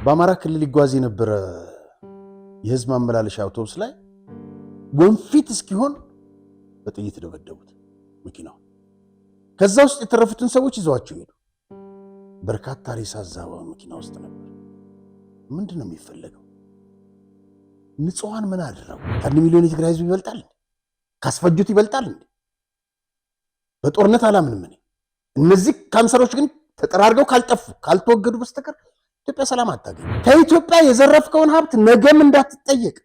በአማራ ክልል ይጓዝ የነበረ የህዝብ ማመላለሻ አውቶቡስ ላይ ወንፊት እስኪሆን በጥይት ደበደቡት መኪናው። ከዛ ውስጥ የተረፉትን ሰዎች ይዘዋቸው ሄዱ። በርካታ ሬሳ እዛው መኪና ውስጥ ነበር። ምንድነው የሚፈለገው? ንጹሃን ምን አደረጉ? 1 ሚሊዮን የትግራይ ህዝብ ይበልጣል? ካስፈጁት ይበልጣል? በጦርነት አላምንም እኔ። እነዚህ ካንሰሮች ግን ተጠራርገው ካልጠፉ ካልተወገዱ በስተቀር ኢትዮጵያ ሰላም አታገኝ። ከኢትዮጵያ የዘረፍከውን ሀብት ነገም እንዳትጠየቅ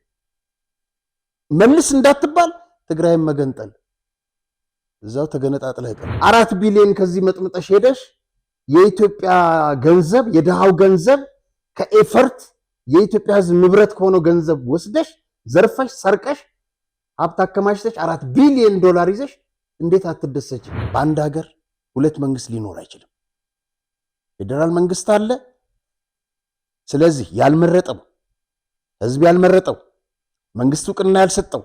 መልስ እንዳትባል ትግራይን መገንጠል እዛው ተገነጣጥለህ ቀር 4 ቢሊዮን ከዚህ መጥምጠሽ ሄደሽ የኢትዮጵያ ገንዘብ የደሃው ገንዘብ ከኤፈርት የኢትዮጵያ ህዝብ ንብረት ከሆነው ገንዘብ ወስደሽ ዘርፈሽ ሰርቀሽ ሀብት አከማችተሽ 4 ቢሊዮን ዶላር ይዘሽ እንዴት አትደሰች? በአንድ ሀገር ሁለት መንግስት ሊኖር አይችልም። ፌደራል መንግስት አለ። ስለዚህ ያልመረጠው ህዝብ ያልመረጠው መንግስት ዕውቅና ያልሰጠው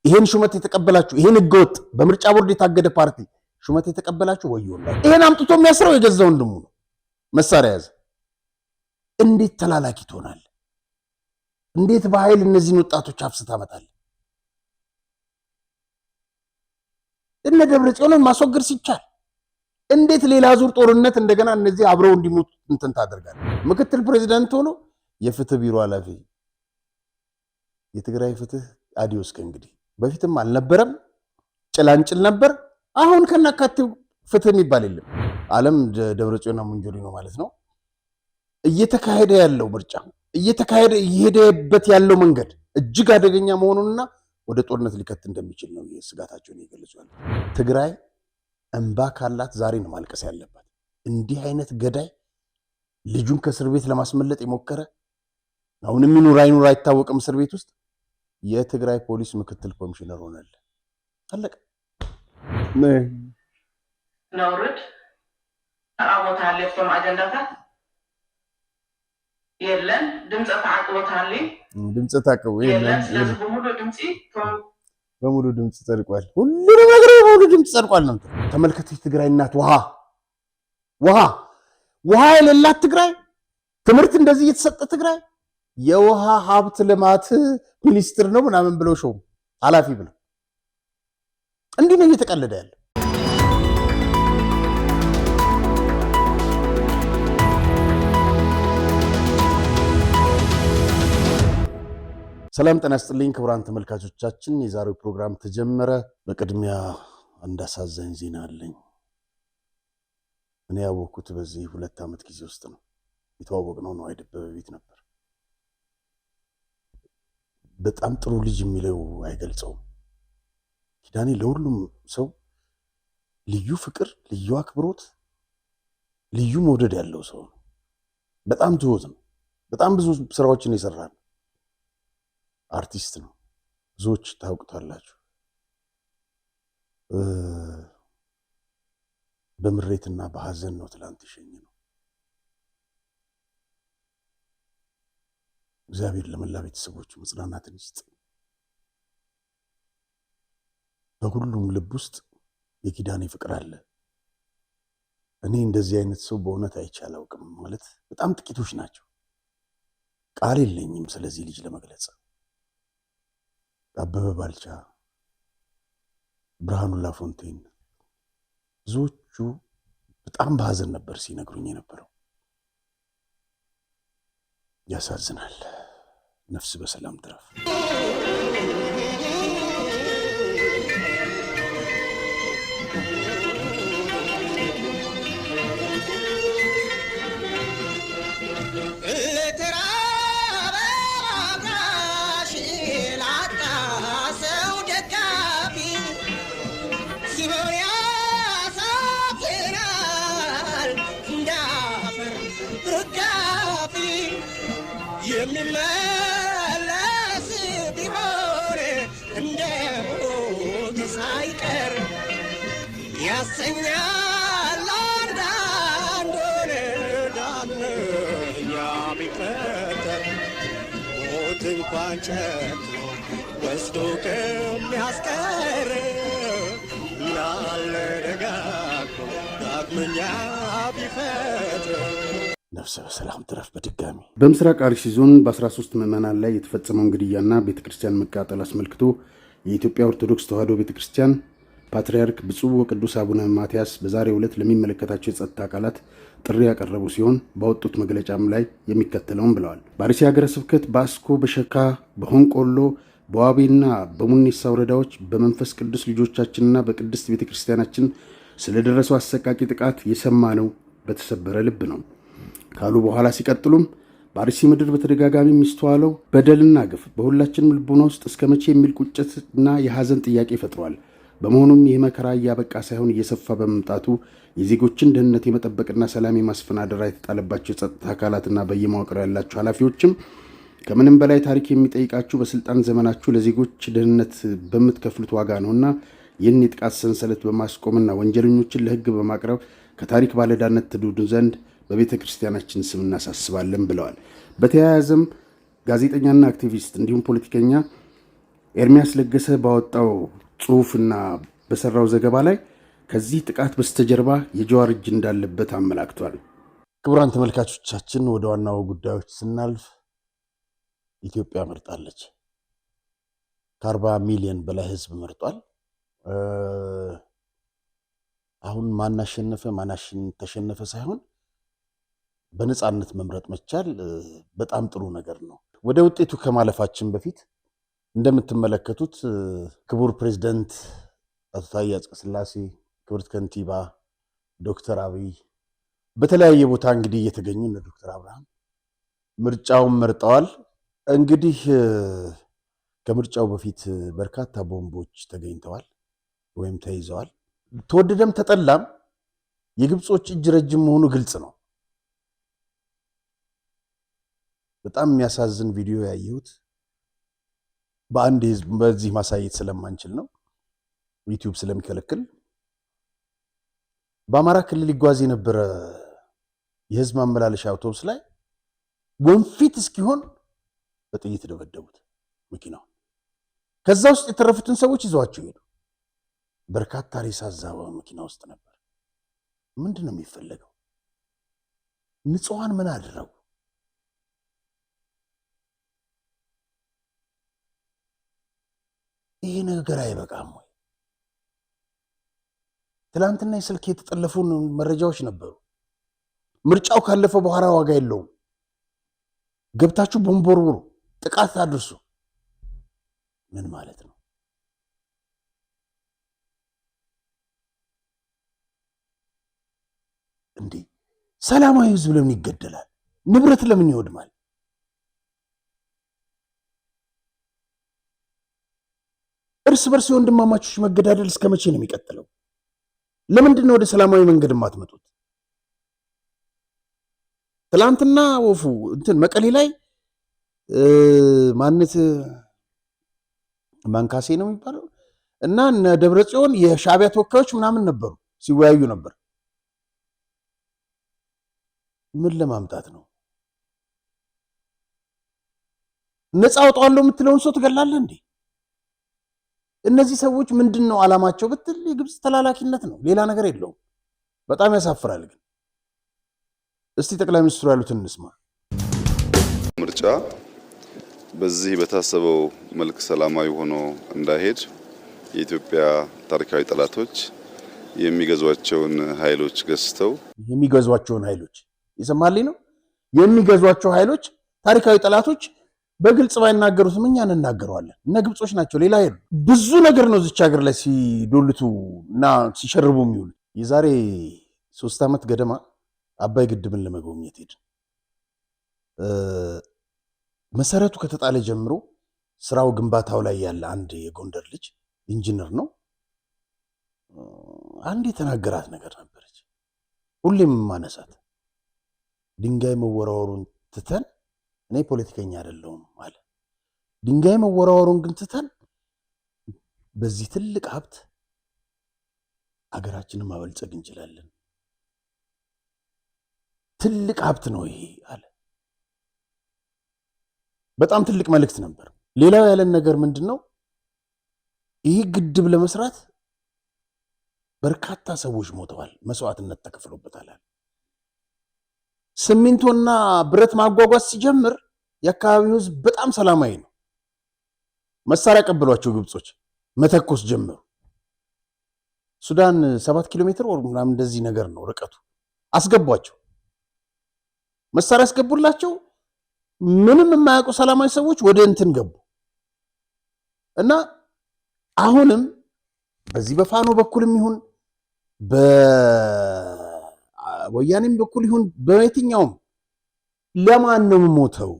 ይሄን ሹመት የተቀበላችሁ ይሄን ህገወጥ በምርጫ ቦርድ የታገደ ፓርቲ ሹመት የተቀበላችሁ ወዮላችሁ። ይሄን አምጥቶ የሚያስረው የገዛው ወንድሙ ነው። መሳሪያ ያዘ። እንዴት ተላላኪ ትሆናለህ? እንዴት በኃይል እነዚህን ወጣቶች አፍስታ ታመጣለህ? እነ ደብረጽዮንን ማስወገድ ሲቻል እንዴት ሌላ ዙር ጦርነት እንደገና እነዚህ አብረው እንዲሞቱ እንትን ታደርጋለህ? ምክትል ፕሬዝዳንት ሆኖ የፍትህ ቢሮ ኃላፊ የትግራይ ፍትህ አዲዮስ ከእንግዲህ በፊትም አልነበረም፣ ጭላንጭል ነበር። አሁን ከናካቴው ፍትህ የሚባል የለም። ዓለም ደብረጽዮንና ሞንጆሪኖ ማለት ነው። እየተካሄደ ያለው ምርጫ እየሄደበት ያለው መንገድ እጅግ አደገኛ መሆኑንና ወደ ጦርነት ሊከት እንደሚችል ነው ስጋታቸውን የገለጹ ያለው። ትግራይ እንባ ካላት ዛሬ ነው ማልቀስ ያለባት። እንዲህ አይነት ገዳይ ልጁን ከእስር ቤት ለማስመለጥ የሞከረ አሁንም ይኑር አይኑር አይታወቅም እስር ቤት ውስጥ የትግራይ ፖሊስ ምክትል ኮሚሽነር ሆናል። አለቀ። ነውርድ ተቃወታል ለፍቶም አጀንዳታት የለን ድምጽ ተዓቅቦታል ድምጽ ታቀው የለን ስለዚህ በሙሉ ድምጽ ጸድቋል። ሁሉንም ነገር በሙሉ ድምጽ ጸድቋል ነው። ተመልከቱ። ትግራይ እናት ውሃ የሌላት ትግራይ፣ ትምህርት እንደዚህ እየተሰጠ ትግራይ የውሃ ሀብት ልማት ሚኒስትር ነው ምናምን ብለው ሾም ኃላፊ ብለው እንዲህ ነው እየተቀለደ ያለው። ሰላም ጤና ይስጥልኝ ክቡራን ተመልካቾቻችን፣ የዛሬው ፕሮግራም ተጀመረ። በቅድሚያ እንዳሳዘኝ ዜና አለኝ። እኔ ያወቅኩት በዚህ 2 ዓመት ጊዜ ውስጥ ነው። የተዋወቅነው ነው አይደበበ ቤት ነበር። በጣም ጥሩ ልጅ የሚለው አይገልጸውም። ኪዳኔ ለሁሉም ሰው ልዩ ፍቅር፣ ልዩ አክብሮት፣ ልዩ መውደድ ያለው ሰው ነው። በጣም ትሁት ነው። በጣም ብዙ ስራዎችን ይሰራል። አርቲስት ነው። ብዙዎች ታውቁታላችሁ። በምሬትና በሐዘን ነው ትላንት የሸኘ ነው። እግዚአብሔር ለመላ ቤተሰቦቹ መጽናናትን ይስጥ። በሁሉም ልብ ውስጥ የኪዳኔ ፍቅር አለ። እኔ እንደዚህ አይነት ሰው በእውነት አይቼ አላውቅም። ማለት በጣም ጥቂቶች ናቸው። ቃል የለኝም ስለዚህ ልጅ ለመግለጽ። አበበ ባልቻ፣ ብርሃኑ ላፎንቴን ብዙዎቹ በጣም በሐዘን ነበር ሲነግሩኝ የነበረው። ያሳዝናል። ነፍስ በሰላም ትረፍ። የሚመለስ ቢሆን እንደሞት ሳይቀር ያሰኛል አንዳንዱን ዳግመኛ ቢፈጠር ሞት እንኳን ጨክኖ ወስዶ ከሚያስቀር ያለ ደጋግሞ ምኛ ቢፈጥር ነፍሰ በሰላም ትረፍ። በድጋሚ በምስራቅ አርሲ ዞን በ13 ምዕመናን ላይ የተፈጸመውን ግድያና ቤተክርስቲያን መቃጠል አስመልክቶ የኢትዮጵያ ኦርቶዶክስ ተዋሕዶ ቤተክርስቲያን ፓትርያርክ ብፁዕ ወቅዱስ አቡነ ማትያስ በዛሬው ዕለት ለሚመለከታቸው የጸጥታ አካላት ጥሪ ያቀረቡ ሲሆን ባወጡት መግለጫም ላይ የሚከተለውን ብለዋል። በአርሲ ሀገረ ስብከት በአስኮ፣ በሸካ፣ በሆንቆሎ፣ በዋቤና በሙኒሳ ወረዳዎች በመንፈስ ቅዱስ ልጆቻችንና በቅድስት ቤተክርስቲያናችን ስለደረሰው አሰቃቂ ጥቃት የሰማነው በተሰበረ ልብ ነው ካሉ በኋላ ሲቀጥሉም በአርሲ ምድር በተደጋጋሚ የሚስተዋለው በደልና ግፍ በሁላችንም ልቦና ውስጥ እስከ መቼ የሚል ቁጭትና የሐዘን ጥያቄ ፈጥሯል። በመሆኑም ይህ መከራ እያበቃ ሳይሆን እየሰፋ በመምጣቱ የዜጎችን ደህንነት የመጠበቅና ሰላም የማስፈን አደራ የተጣለባቸው የጸጥታ አካላትና በየመዋቅሩ ያላቸው ኃላፊዎችም ከምንም በላይ ታሪክ የሚጠይቃችሁ በስልጣን ዘመናችሁ ለዜጎች ደህንነት በምትከፍሉት ዋጋ ነውና ይህን የጥቃት ሰንሰለት በማስቆምና ወንጀለኞችን ለሕግ በማቅረብ ከታሪክ ባለዕዳነት ትድኑ ዘንድ በቤተ ክርስቲያናችን ስም እናሳስባለን ብለዋል። በተያያዘም ጋዜጠኛና አክቲቪስት እንዲሁም ፖለቲከኛ ኤርሚያስ ለገሰ ባወጣው ጽሑፍና በሰራው ዘገባ ላይ ከዚህ ጥቃት በስተጀርባ የጀዋር እጅ እንዳለበት አመላክቷል። ክቡራን ተመልካቾቻችን ወደ ዋናው ጉዳዮች ስናልፍ ኢትዮጵያ መርጣለች። ከ40 ሚሊዮን በላይ ህዝብ መርጧል። አሁን ማናሸነፈ ማናሽን ተሸነፈ ሳይሆን በነፃነት መምረጥ መቻል በጣም ጥሩ ነገር ነው። ወደ ውጤቱ ከማለፋችን በፊት እንደምትመለከቱት ክቡር ፕሬዝዳንት አቶ ታዬ አጽቀሥላሴ፣ ክብርት ከንቲባ ዶክተር አብይ በተለያየ ቦታ እንግዲህ እየተገኙ እነ ዶክተር አብርሃም ምርጫውን መርጠዋል። እንግዲህ ከምርጫው በፊት በርካታ ቦምቦች ተገኝተዋል ወይም ተይዘዋል። ተወደደም ተጠላም የግብጾች እጅ ረጅም መሆኑ ግልጽ ነው። በጣም የሚያሳዝን ቪዲዮ ያየሁት በአንድ ህዝብ በዚህ ማሳየት ስለማንችል ነው፣ ዩቲዩብ ስለሚከለክል። በአማራ ክልል ይጓዝ የነበረ የህዝብ ማመላለሻ አውቶቡስ ላይ ወንፊት እስኪሆን በጥይት ደበደቡት መኪናው። ከዛ ውስጥ የተረፉትን ሰዎች ይዘዋቸው ሄዱ። በርካታ ሬሳ እዛ መኪና ውስጥ ነበር። ምንድን ነው የሚፈለገው? ንጹሃን ምን አደረጉ? ይሄ ነገር አይበቃም ወይ? ትላንትና የስልክ የተጠለፉን መረጃዎች ነበሩ። ምርጫው ካለፈ በኋላ ዋጋ የለውም። ገብታችሁ ቦምቦርቡሩ፣ ጥቃት አድርሱ። ምን ማለት ነው? እንዴ ሰላማዊ ህዝብ ለምን ይገደላል? ንብረት ለምን ይወድማል? እርስ በርስ የወንድማማቾች መገዳደል እስከ መቼ ነው የሚቀጥለው? ለምንድን ነው ወደ ሰላማዊ መንገድ የማትመጡት? ትላንትና ወፉ መቀሌ ላይ ማንካሴ ነው የሚባለው እና እነ ደብረጽዮን የሻዕቢያ ተወካዮች ምናምን ነበሩ፣ ሲወያዩ ነበር። ምን ለማምጣት ነው? ነፃ አውጣዋለሁ የምትለውን ሰው ትገላለህ እንዴ? እነዚህ ሰዎች ምንድን ነው ዓላማቸው ብትል የግብፅ ተላላኪነት ነው፣ ሌላ ነገር የለውም። በጣም ያሳፍራል። ግን እስቲ ጠቅላይ ሚኒስትሩ ያሉትን እንስማ። ምርጫ በዚህ በታሰበው መልክ ሰላማዊ ሆኖ እንዳይሄድ የኢትዮጵያ ታሪካዊ ጠላቶች የሚገዟቸውን ኃይሎች ገዝተው የሚገዟቸውን ኃይሎች ይሰማልኝ ነው የሚገዟቸው ኃይሎች ታሪካዊ ጠላቶች በግልጽ ባይናገሩትም እኛ እንናገረዋለን። እነ ግብጾች ናቸው፣ ሌላ ሄዱ። ብዙ ነገር ነው እዚች ሀገር ላይ ሲዶልቱ እና ሲሸርቡ የሚውሉ። የዛሬ 3 ዓመት ገደማ አባይ ግድብን ለመጎብኘት ሄድን። መሰረቱ ከተጣለ ጀምሮ ስራው ግንባታው ላይ ያለ አንድ የጎንደር ልጅ ኢንጂነር ነው። አንድ የተናገራት ነገር ነበረች፣ ሁሌም ማነሳት። ድንጋይ መወራወሩን ትተን እኔ ፖለቲከኛ አይደለሁም አለ። ድንጋይ መወራወሩን ግን ትተን በዚህ ትልቅ ሀብት ሀገራችንን ማበልጸግ እንችላለን። ትልቅ ሀብት ነው ይሄ አለ። በጣም ትልቅ መልእክት ነበር። ሌላው ያለን ነገር ምንድን ነው? ይህ ግድብ ለመስራት በርካታ ሰዎች ሞተዋል፣ መስዋዕትነት ተከፍሎበታል። ሲሚንቶና ብረት ማጓጓዝ ሲጀምር የአካባቢው ህዝብ በጣም ሰላማዊ ነው። መሳሪያ ቀበሏቸው ግብጾች፣ መተኮስ ጀመሩ። ሱዳን 7 ኪሎ ሜትር ወር ምናምን እንደዚህ ነገር ነው ርቀቱ። አስገቧቸው፣ መሳሪያ አስገቡላቸው። ምንም የማያውቁ ሰላማዊ ሰዎች ወደ እንትን ገቡ እና አሁንም በዚህ በፋኖ በኩልም ይሁን በወያኔም በኩል ይሁን በየትኛውም ለማን ነው የምሞተው?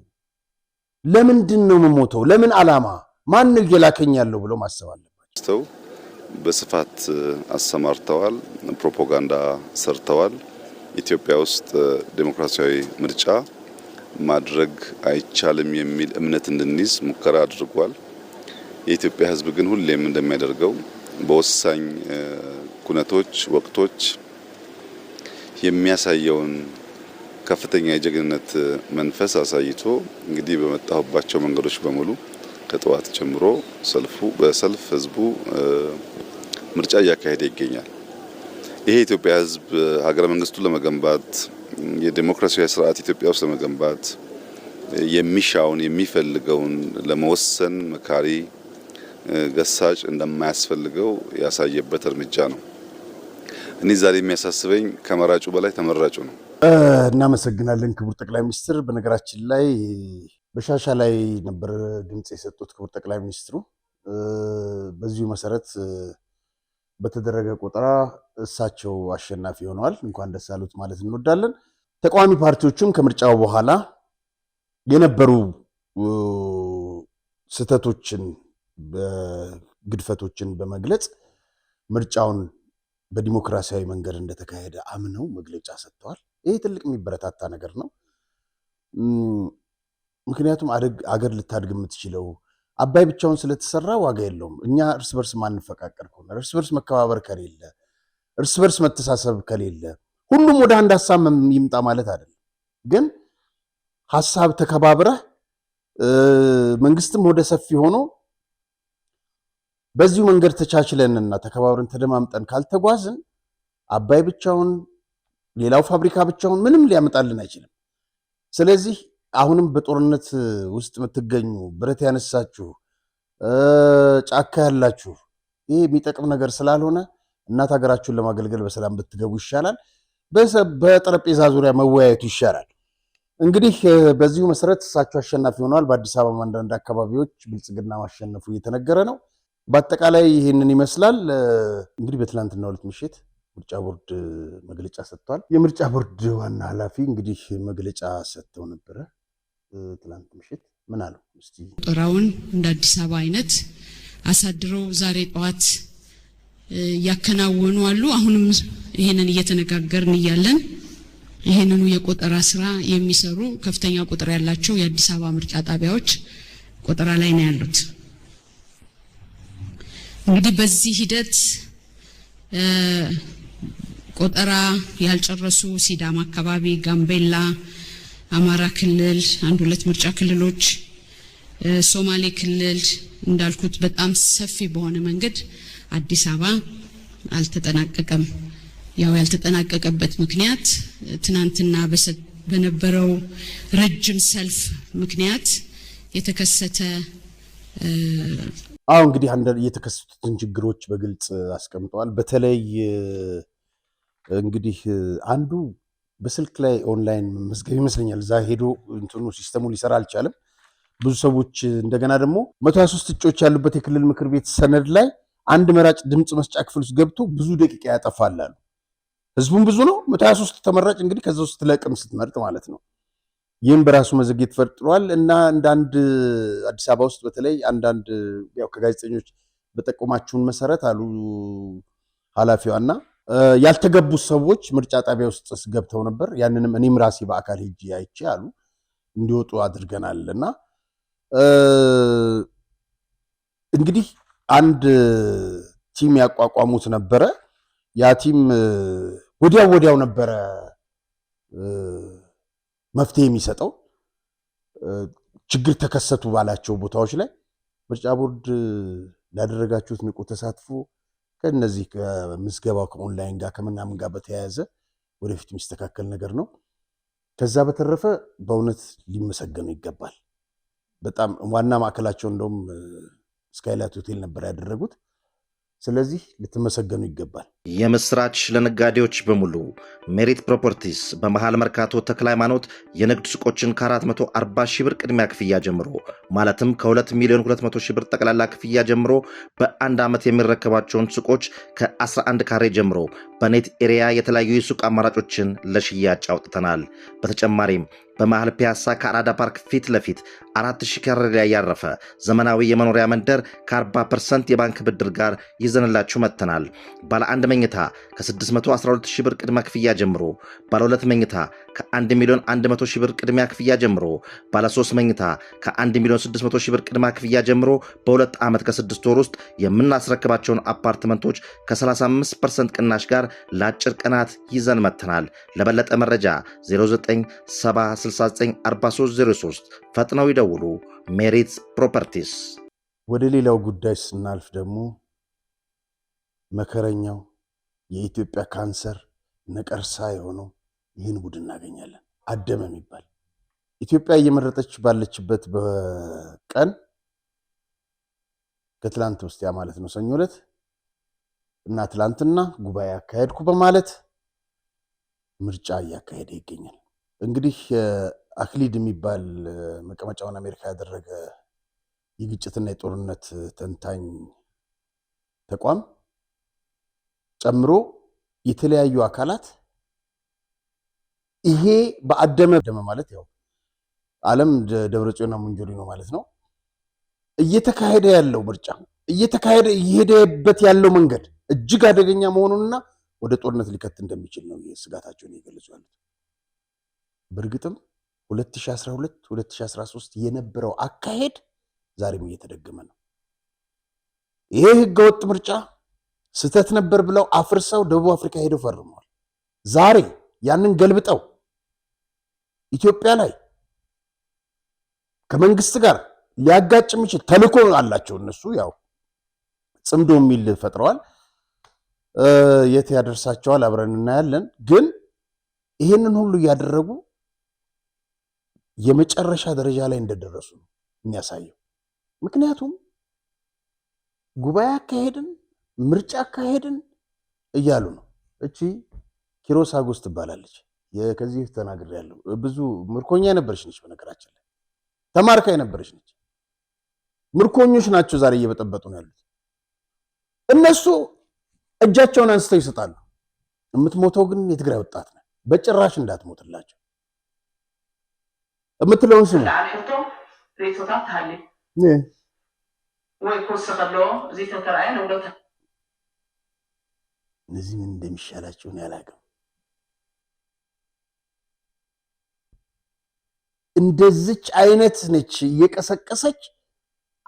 ለምንድን ነው የምሞተው? ለምን ዓላማ? ማን ነው እየላከኝ ያለው ብሎ ማሰብ አለባቸው። በስፋት አሰማርተዋል፣ ፕሮፓጋንዳ ሰርተዋል። ኢትዮጵያ ውስጥ ዴሞክራሲያዊ ምርጫ ማድረግ አይቻልም የሚል እምነት እንድንይዝ ሙከራ አድርጓል። የኢትዮጵያ ሕዝብ ግን ሁሌም እንደሚያደርገው በወሳኝ ኩነቶች፣ ወቅቶች የሚያሳየውን ከፍተኛ የጀግንነት መንፈስ አሳይቶ እንግዲህ በመጣሁባቸው መንገዶች በሙሉ ከጠዋት ጀምሮ በሰልፍ ህዝቡ ምርጫ እያካሄደ ይገኛል። ይሄ የኢትዮጵያ ሕዝብ ሀገረ መንግስቱን ለመገንባት የዲሞክራሲያዊ ስርዓት ኢትዮጵያ ውስጥ ለመገንባት የሚሻውን የሚፈልገውን ለመወሰን መካሪ ገሳጭ እንደማያስፈልገው ያሳየበት እርምጃ ነው። እኔ ዛሬ የሚያሳስበኝ ከመራጩ በላይ ተመራጩ ነው። እናመሰግናለን ክቡር ጠቅላይ ሚኒስትር። በነገራችን ላይ በሻሻ ላይ ነበር ድምጽ የሰጡት ክቡር ጠቅላይ ሚኒስትሩ። በዚሁ መሰረት በተደረገ ቆጠራ እሳቸው አሸናፊ ሆነዋል። እንኳን ደስ አሉት ማለት እንወዳለን። ተቃዋሚ ፓርቲዎችም ከምርጫው በኋላ የነበሩ ስህተቶችን ግድፈቶችን በመግለጽ ምርጫውን በዲሞክራሲያዊ መንገድ እንደተካሄደ አምነው መግለጫ ሰጥተዋል። ይሄ ትልቅ የሚበረታታ ነገር ነው። ምክንያቱም አገር ልታድግ የምትችለው አባይ ብቻውን ስለተሰራ ዋጋ የለውም። እኛ እርስ በርስ ማንፈቃቀር ከሆነ፣ እርስ በርስ መከባበር ከሌለ፣ እርስ በርስ መተሳሰብ ከሌለ፣ ሁሉም ወደ አንድ ሀሳብ ይምጣ ማለት አይደለም። ግን ሀሳብ ተከባብረህ መንግስትም ወደ ሰፊ ሆኖ በዚሁ መንገድ ተቻችለንና ተከባብረን ተደማምጠን ካልተጓዝን አባይ ብቻውን ሌላው ፋብሪካ ብቻውን ምንም ሊያመጣልን አይችልም። ስለዚህ አሁንም በጦርነት ውስጥ የምትገኙ ብረት ያነሳችሁ ጫካ ያላችሁ ይሄ የሚጠቅም ነገር ስላልሆነ እናት ሀገራችሁን ለማገልገል በሰላም ብትገቡ ይሻላል። በጠረጴዛ ዙሪያ መወያየቱ ይሻላል። እንግዲህ በዚሁ መሰረት እሳቸው አሸናፊ ሆነዋል። በአዲስ አበባ አንዳንድ አካባቢዎች ብልጽግና ማሸነፉ እየተነገረ ነው። በአጠቃላይ ይህንን ይመስላል። እንግዲህ በትናንትናው ዕለት ምሽት ምርጫ ቦርድ መግለጫ ሰጥቷል። የምርጫ ቦርድ ዋና ኃላፊ እንግዲህ መግለጫ ሰጥተው ነበረ። ትናንት ምሽት ምን አሉ? እስቲ ቆጠራውን እንደ አዲስ አበባ አይነት አሳድረው ዛሬ ጠዋት ያከናወኑ አሉ። አሁንም ይሄንን እየተነጋገርን እያለን ይሄንኑ የቆጠራ ስራ የሚሰሩ ከፍተኛ ቁጥር ያላቸው የአዲስ አበባ ምርጫ ጣቢያዎች ቆጠራ ላይ ነው ያሉት። እንግዲህ በዚህ ሂደት ቆጠራ ያልጨረሱ ሲዳማ አካባቢ፣ ጋምቤላ፣ አማራ ክልል፣ አንድ ሁለት ምርጫ ክልሎች፣ ሶማሌ ክልል እንዳልኩት በጣም ሰፊ በሆነ መንገድ አዲስ አበባ አልተጠናቀቀም። ያው ያልተጠናቀቀበት ምክንያት ትናንትና በነበረው ረጅም ሰልፍ ምክንያት የተከሰተ እንግዲህ የተከሰቱትን ችግሮች በግልጽ አስቀምጠዋል። በተለይ እንግዲህ አንዱ በስልክ ላይ ኦንላይን መዝገብ ይመስለኛል እዛ ሄዶ እንትኑ ሲስተሙ ሊሰራ አልቻለም። ብዙ ሰዎች እንደገና ደግሞ 123 እጩዎች ያሉበት የክልል ምክር ቤት ሰነድ ላይ አንድ መራጭ ድምጽ መስጫ ክፍል ውስጥ ገብቶ ብዙ ደቂቃ ያጠፋላሉ። ህዝቡም ብዙ ነው። 123 ተመራጭ እንግዲህ ከዛ ውስጥ ለቅም ስትመርጥ ማለት ነው። ይህም በራሱ መዘግየት ፈጥሯል እና አንዳንድ አዲስ አበባ ውስጥ በተለይ አንዳንድ ያው ከጋዜጠኞች በጠቆማችሁን መሰረት አሉ ኃላፊዋና ያልተገቡ ሰዎች ምርጫ ጣቢያ ውስጥ ገብተው ነበር። ያንንም እኔም ራሴ በአካል ሄጄ አይቼ አሉ እንዲወጡ አድርገናልና እንግዲህ አንድ ቲም ያቋቋሙት ነበረ። ያ ቲም ወዲያው ነበረ መፍትሄ የሚሰጠው። ችግር ተከሰቱ ባላቸው ቦታዎች ላይ ምርጫ ቦርድ ላደረጋችሁት ንቁ ተሳትፎ ከነዚህ ከምዝገባው ከኦንላይን ጋር ከምናምን ጋር በተያያዘ ወደፊት የሚስተካከል ነገር ነው። ከዛ በተረፈ በእውነት ሊመሰገኑ ይገባል። በጣም ዋና ማዕከላቸው እንደውም ስካይላይት ሆቴል ነበር ያደረጉት። ስለዚህ ልትመሰገኑ ይገባል። የምስራች ለነጋዴዎች በሙሉ ሜሪት ፕሮፐርቲስ በመሃል መርካቶ ተክለ ሃይማኖት የንግድ ሱቆችን ከ440 ሺህ ብር ቅድሚያ ክፍያ ጀምሮ ማለትም ከ2 ሚሊዮን 200 ሺህ ብር ጠቅላላ ክፍያ ጀምሮ በአንድ ዓመት የሚረከባቸውን ሱቆች ከ11 ካሬ ጀምሮ በኔት ኤሪያ የተለያዩ የሱቅ አማራጮችን ለሽያጭ አውጥተናል። በተጨማሪም በመሃል ፒያሳ ከአራዳ ፓርክ ፊት ለፊት 4000 ካሬ ላይ ያረፈ ዘመናዊ የመኖሪያ መንደር ከ40% የባንክ ብድር ጋር ይዘንላችሁ መጥተናል። ባለ 1 መኝታ ከ612 ሺህ ብር ቅድመ ክፍያ ጀምሮ፣ ባለ 2 መኝታ ከ1 ሚሊዮን 100 ሺህ ብር ቅድሚያ ክፍያ ጀምሮ፣ ባለ 3 መኝታ ከ1 ሚሊዮን 600 ሺህ ብር ቅድመ ክፍያ ጀምሮ በ2 ዓመት ከ6 ወር ውስጥ የምናስረክባቸውን አፓርትመንቶች ከ35% ቅናሽ ጋር ለአጭር ቀናት ይዘን መጥተናል። ለበለጠ መረጃ 0970694303 ፈጥነው ይደውሉ። ሜሪት ፕሮፐርቲስ። ወደ ሌላው ጉዳይ ስናልፍ ደግሞ መከረኛው የኢትዮጵያ ካንሰር ነቀርሳ የሆነው ይህን ቡድን እናገኛለን። አደመ የሚባል ኢትዮጵያ እየመረጠች ባለችበት በቀን ከትላንት ውስጥ ማለት ነው ሰኞ ዕለት እና ትላንትና ጉባኤ አካሄድኩ በማለት ምርጫ እያካሄደ ይገኛል። እንግዲህ አክሊድ የሚባል መቀመጫውን አሜሪካ ያደረገ የግጭትና የጦርነት ተንታኝ ተቋም ጨምሮ የተለያዩ አካላት ይሄ በአደመ ማለት ያው ዓለም ደብረጽዮንና ሙንጆሪኖ ማለት ነው እየተካሄደ ያለው ምርጫ እየሄደበት ያለው መንገድ እጅግ አደገኛ መሆኑንና ወደ ጦርነት ሊከት እንደሚችል ነው ስጋታቸውን የገለጹ ያሉት። በእርግጥም 2012 2013 የነበረው አካሄድ ዛሬም እየተደገመ ነው። ይሄ ህገወጥ ምርጫ ስህተት ነበር ብለው አፍርሰው ደቡብ አፍሪካ ሄደው ፈርመዋል። ዛሬ ያንን ገልብጠው ኢትዮጵያ ላይ ከመንግስት ጋር ሊያጋጭ የሚችል ተልዕኮ አላቸው። እነሱ ያው ጽምዶ የሚል ፈጥረዋል። የት ያደርሳቸዋል አብረን እናያለን። ግን ይሄንን ሁሉ እያደረጉ የመጨረሻ ደረጃ ላይ እንደደረሱ ነው የሚያሳየው። ምክንያቱም ጉባኤ አካሄድን ምርጫ አካሄድን እያሉ ነው። እቺ ኪሮስ አጎስ ትባላለች። ከዚህ ተናግሬያለሁ። ብዙ ምርኮኛ የነበረች ነች። በነገራችን ላይ ተማርካ የነበረች ነች። ምርኮኞች ናቸው ዛሬ እየበጠበጡ ነው ያሉት። እነሱ እጃቸውን አንስተው ይሰጣሉ። የምትሞተው ግን የትግራይ ወጣት ነው። በጭራሽ እንዳትሞትላቸው የምትለውን ስሙ። ሬቶታት ታሊ ወይ ኮሰከሎ እዚ ተተራየ ነው። እነዚህ ምን እንደሚሻላቸው ነው ያላቀም። እንደዚች አይነት ነች እየቀሰቀሰች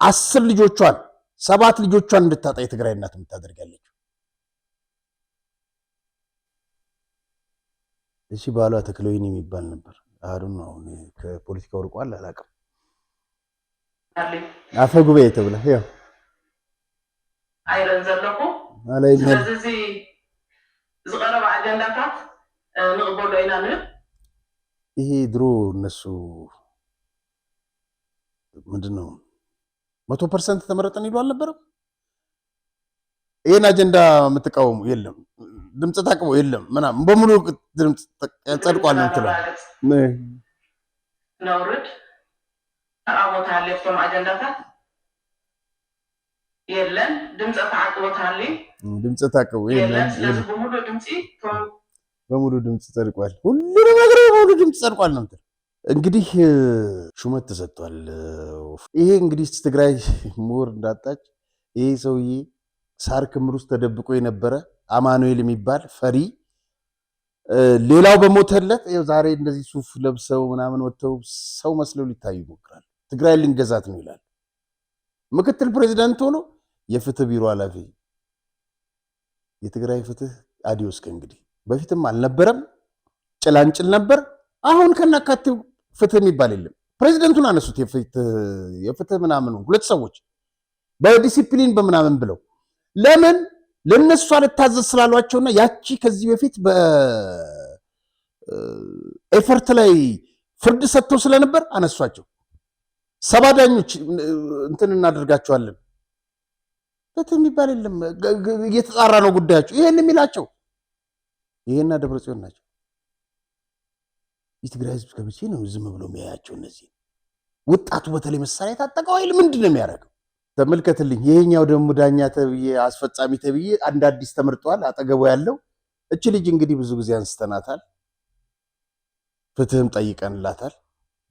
10 ልጆቿን 7 ልጆቿን እንድታጣ የትግራይ እናት የምታደርጋለች። እሺ ባሏ ተክለወይኒ የሚባል ነበር። አሁን አሁን ከፖለቲካው ርቋል አላቀም። አፈ ጉባኤ ተብላ ያው አይረን ዘለኩ አላይ ስለዚህ ዝቀረበ አጀንዳታት ንቅበሎ ኢና ንብል። ይሄ ድሮ እነሱ ምንድነው 100% ተመረጠን ይሉ አልነበረም? ይሄን አጀንዳ የምትቃወሙ የለም፣ ድምጽ ታቅቦ የለም ምናምን በሙሉ ድምጽ ጸድቋል ነው ትለው ነውርድ ተቃውሞታ ለፍቶም አጀንዳታት የለን ድምጽ ተዓቅቦታሊ ድምጽ ታቅቦ የለም። ስለዚህ በሙሉ ድምጽ ጸድቋል፣ ሁሉንም ነገር በሙሉ ድምጽ ጸድቋል ነው ትለው። እንግዲህ ሹመት ተሰጥቷል። ይሄ እንግዲህ ትግራይ ምሁር እንዳጣች ይሄ ሰውዬ ሳር ክምር ውስጥ ተደብቆ የነበረ አማኑኤል የሚባል ፈሪ ሌላው በሞተለት ዛሬ እንደዚህ ሱፍ ለብሰው ምናምን ወጥተው ሰው መስለው ሊታዩ ይሞክራል። ትግራይ ልንገዛት ነው ይላል። ምክትል ፕሬዚዳንት ሆኖ የፍትህ ቢሮ ኃላፊ የትግራይ ፍትህ አዲዮስ ከእንግዲህ በፊትም አልነበረም፣ ጭላንጭል ነበር። አሁን ከናካቴው ፍትህ የሚባል የለም። ፕሬዚደንቱን አነሱት። የፍትህ ምናምን 2 ሰዎች በዲሲፕሊን በምናምን ብለው ለምን ለነሱ አልታዘዝ ስላሏቸውና ያቺ ከዚህ በፊት በኤፈርት ላይ ፍርድ ሰጥተው ስለነበር አነሷቸው። 7 ዳኞች እንትን እናደርጋቸዋለን። ፍትህ የሚባል የለም፣ እየተጣራ ነው ጉዳያቸው። ይሄን የሚላቸው ይሄና ደብረጽዮን ናቸው። የትግራይ ህዝብ ከመቼ ነው ዝም ብሎ የሚያያቸው? እነዚህ ወጣቱ በተለይ መሳሪያ የታጠቀው ኃይል ምንድን ነው የሚያደርገው? ተመልከትልኝ። ይሄኛው ደግሞ ዳኛ ተብዬ አስፈጻሚ ተብዬ አንድ አዲስ ተመርጧል። አጠገቡ ያለው እቺ ልጅ እንግዲህ ብዙ ጊዜ አንስተናታል፣ ፍትህም ጠይቀንላታል።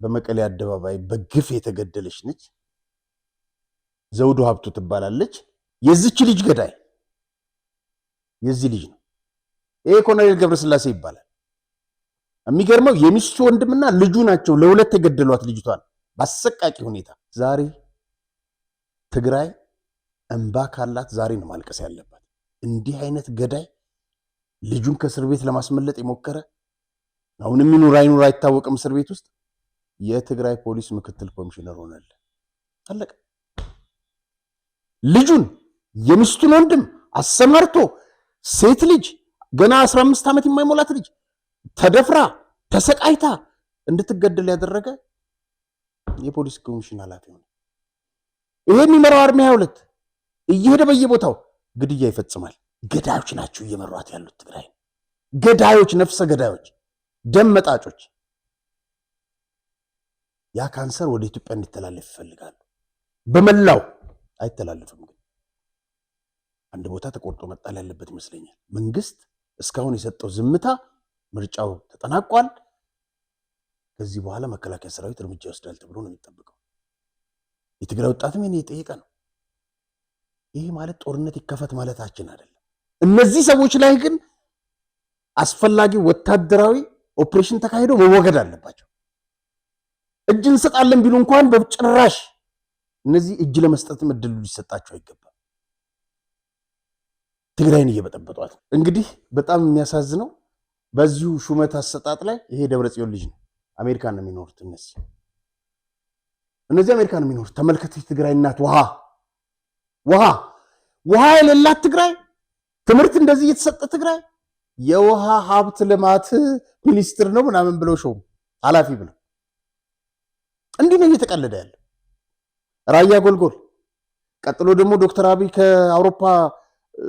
በመቀሌ አደባባይ በግፍ የተገደለች ነች። ዘውዱ ሀብቱ ትባላለች። የዚች ልጅ ገዳይ የዚህ ልጅ ነው። ይሄ ኮሎኔል ገብረስላሴ ይባላል። የሚገርመው የሚስቱ ወንድምና ልጁ ናቸው ለሁለት የገደሏት ልጅቷን በአሰቃቂ ሁኔታ። ዛሬ ትግራይ እንባ ካላት ዛሬ ነው ማልቀስ ያለባት። እንዲህ አይነት ገዳይ ልጁን ከእስር ቤት ለማስመለጥ የሞከረ አሁንም ይኑር አይኑር አይታወቅም እስር ቤት ውስጥ የትግራይ ፖሊስ ምክትል ኮሚሽነር ሆነለ። አለቀ። ልጁን የሚስቱን ወንድም አሰማርቶ ሴት ልጅ ገና 15 ዓመት የማይሞላት ልጅ ተደፍራ ተሰቃይታ እንድትገደል ያደረገ የፖሊስ ኮሚሽን ኃላፊ ነው። ይሄን የሚመራው አርሚ 22 እየሄደ በየቦታው ግድያ ይፈጽማል። ገዳዮች ናቸው እየመሯት ያሉት ትግራይ። ገዳዮች፣ ነፍሰ ገዳዮች፣ ደም መጣጮች። ያ ካንሰር ወደ ኢትዮጵያ እንዲተላለፍ ይፈልጋሉ። በመላው አይተላለፍም፣ ግን አንድ ቦታ ተቆርጦ መጣል ያለበት ይመስለኛል። መንግስት እስካሁን የሰጠው ዝምታ፣ ምርጫው ተጠናቋል። ከዚህ በኋላ መከላከያ ሰራዊት እርምጃ ይወስዳል ተብሎ ነው የሚጠበቀው። የትግራይ ወጣትም ይሄን እየጠየቀ ነው። ይሄ ማለት ጦርነት ይከፈት ማለታችን አይደለም። እነዚህ ሰዎች ላይ ግን አስፈላጊ ወታደራዊ ኦፕሬሽን ተካሂዶ መወገድ አለባቸው። እጅ እንሰጣለን ቢሉ እንኳን በጭራሽ እነዚህ እጅ ለመስጠትም እድሉ ሊሰጣቸው አይገባም። ትግራይን እየበጠበጧት እንግዲህ በጣም የሚያሳዝነው በዚሁ ሹመት አሰጣጥ ላይ ይሄ ደብረጽዮን ልጅ ነው። አሜሪካን ነው የሚኖሩት እነዚህ አሜሪካን ነው የሚኖሩት። ተመልከቱ። ትግራይ እናት ውሃ የሌላት ትግራይ፣ ትምህርት እንደዚህ እየተሰጠ ትግራይ የውሃ ሀብት ልማት ሚኒስትር ነው ምናምን ብለው ሾሙ ኃላፊ ብለው። እንዲህ ነው እየተቀለደ ያለ ራያ ጎልጎል። ቀጥሎ ደግሞ ዶክተር አብይ ከአውሮፓ